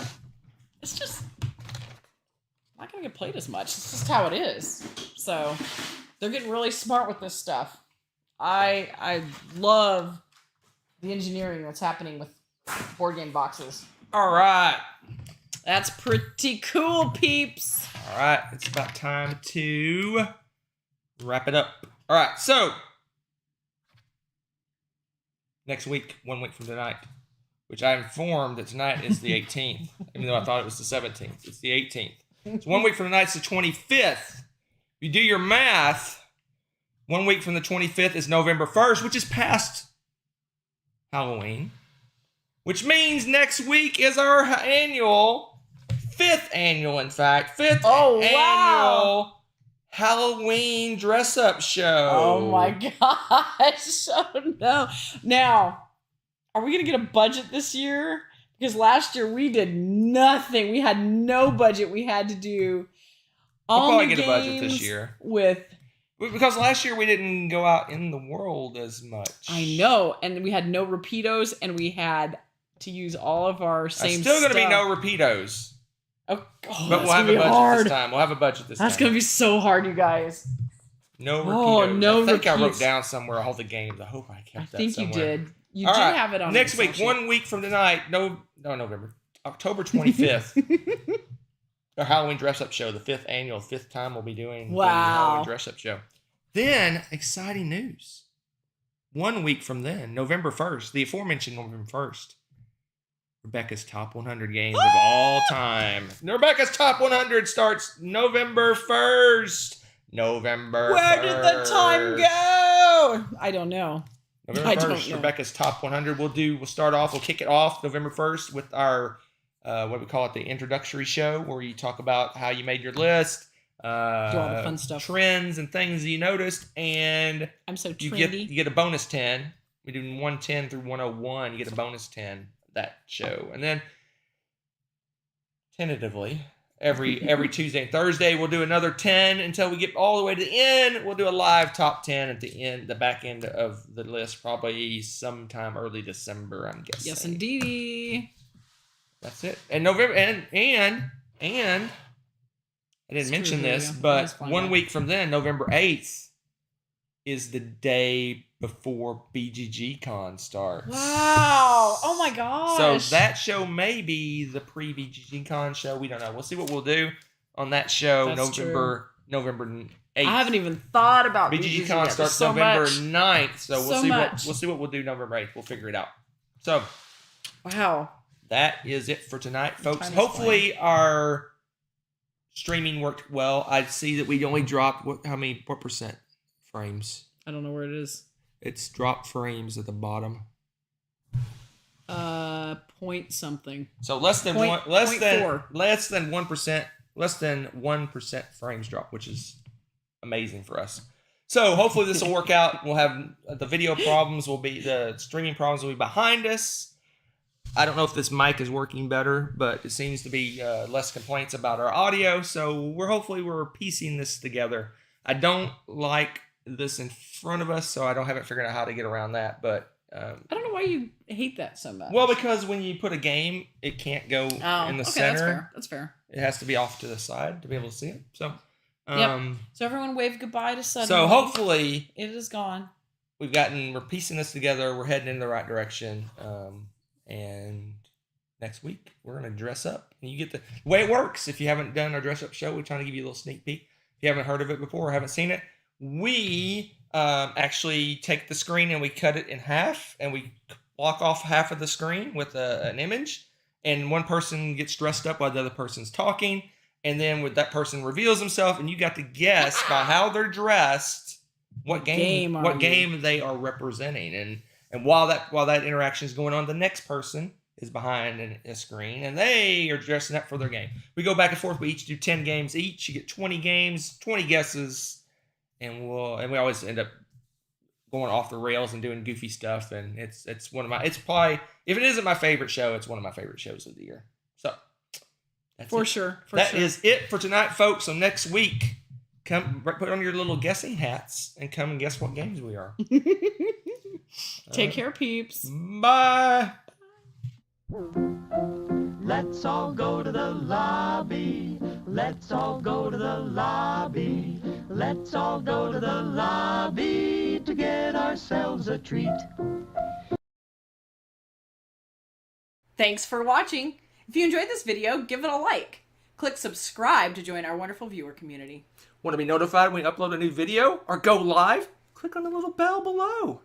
Speaker 1: it's just not gonna get played as much. It's just how it is. So they're getting really smart with this stuff. I love the engineering that's happening with board game boxes.
Speaker 2: All right.
Speaker 1: That's pretty cool, peeps.
Speaker 2: All right. It's about time to wrap it up. All right. So next week, 1 week from tonight, which I informed that tonight is the 18th, even though I thought it was the 17th. It's the 18th. So 1 week from tonight is the 25th. If you do your math, 1 week from the 25th is November 1st, which is past Halloween, which means next week is our fifth annual Halloween dress-up show.
Speaker 1: Oh my gosh. Oh no. Now, are we going to get a budget this year? Because last year we did nothing. We had no budget. We had to do all
Speaker 2: we'll
Speaker 1: the
Speaker 2: probably
Speaker 1: games
Speaker 2: get a budget this year. Because last year we didn't go out in the world as much.
Speaker 1: I know. And we had no repeatos, and we had to use all of our same
Speaker 2: Still going to be
Speaker 1: stuff.
Speaker 2: no repeatos.
Speaker 1: Oh,
Speaker 2: but we'll have a budget this time. We'll have a budget this time.
Speaker 1: That's going to be so hard, you guys.
Speaker 2: No repeatos.
Speaker 1: Oh, no
Speaker 2: I think
Speaker 1: repeats.
Speaker 2: I wrote down somewhere all the games. I hope I kept that somewhere.
Speaker 1: I think you did. You
Speaker 2: all
Speaker 1: did
Speaker 2: right.
Speaker 1: have it on
Speaker 2: next week, 1 week from tonight, November, October 25th, our Halloween dress-up show, the fifth time we'll be doing the Halloween dress-up show. Then, exciting news. 1 week from then, November 1st, the aforementioned November 1st, Rebecca's Top 100 Games of All Time. Rebecca's Top 100 starts November 1st.
Speaker 1: Where did the time go? I don't know.
Speaker 2: November 1st, Rebecca's Top 100. We'll kick it off November 1st with our, what we call it, the introductory show, where you talk about how you made your list.
Speaker 1: Do all the fun stuff,
Speaker 2: trends and things you noticed, and
Speaker 1: I'm so trendy.
Speaker 2: You get a bonus 10. We do 110 through 101. You get a bonus 10 that show, and then tentatively every Tuesday and Thursday we'll do another 10 until we get all the way to the end. We'll do a live top 10 at the end, the back end of the list, probably sometime early December, I'm guessing.
Speaker 1: Yes, indeed.
Speaker 2: That's it. And November and I didn't mention this, but 1 week from then, November 8th, is the day before BGG Con starts.
Speaker 1: Wow. Oh my gosh.
Speaker 2: So that show may be the pre-BGG Con show. We don't know. We'll see what we'll do on that show.
Speaker 1: That's
Speaker 2: November 8th.
Speaker 1: I haven't even thought about
Speaker 2: BGG Con starts November 9th. So we'll see what we'll do November 8th. We'll figure it out. So
Speaker 1: wow.
Speaker 2: That is it for tonight, folks. Hopefully our streaming worked well. I see that we only dropped what percent frames?
Speaker 1: I don't know where it is.
Speaker 2: It's dropped frames at the bottom.
Speaker 1: Point something.
Speaker 2: So less than 1% frames drop, which is amazing for us. So hopefully this will work out. We'll have the streaming problems will be behind us. I don't know if this mic is working better, but it seems to be less complaints about our audio. So we're piecing this together. I don't like this in front of us, so I don't haven't figured out how to get around that. But
Speaker 1: I don't know why you hate that so much.
Speaker 2: well, because when you put a game, it can't go in the center.
Speaker 1: That's fair.
Speaker 2: It has to be off to the side to be able to see it. So,
Speaker 1: yep. So everyone wave goodbye to Suddenly.
Speaker 2: So hopefully
Speaker 1: it is gone.
Speaker 2: We're piecing this together. We're heading in the right direction. And next week we're gonna dress up, and you get the way it works. If you haven't done our dress up show, we're trying to give you a little sneak peek. If you haven't heard of it before or haven't seen it, we actually take the screen and we cut it in half, and we block off half of the screen with an image, and one person gets dressed up while the other person's talking, and then with that person reveals himself, and you got to guess by how they're dressed what game they are representing, and while that interaction is going on, the next person is behind a screen, and they are dressing up for their game. We go back and forth. We each do 10 games each. You get 20 games, 20 guesses, and we always end up going off the rails and doing goofy stuff. And it's probably, if it isn't my favorite show, it's one of my favorite shows of the year. So that's
Speaker 1: for
Speaker 2: it.
Speaker 1: sure.
Speaker 2: That is it for tonight, folks. So next week, come put on your little guessing hats and come and guess what games we are.
Speaker 1: Take care, peeps.
Speaker 2: Bye.
Speaker 3: Let's all go to the lobby. Let's all go to the lobby. Let's all go to the lobby to get ourselves a treat.
Speaker 1: Thanks for watching. If you enjoyed this video, give it a like. Click subscribe to join our wonderful viewer community.
Speaker 2: Want to be notified when we upload a new video or go live? Click on the little bell below.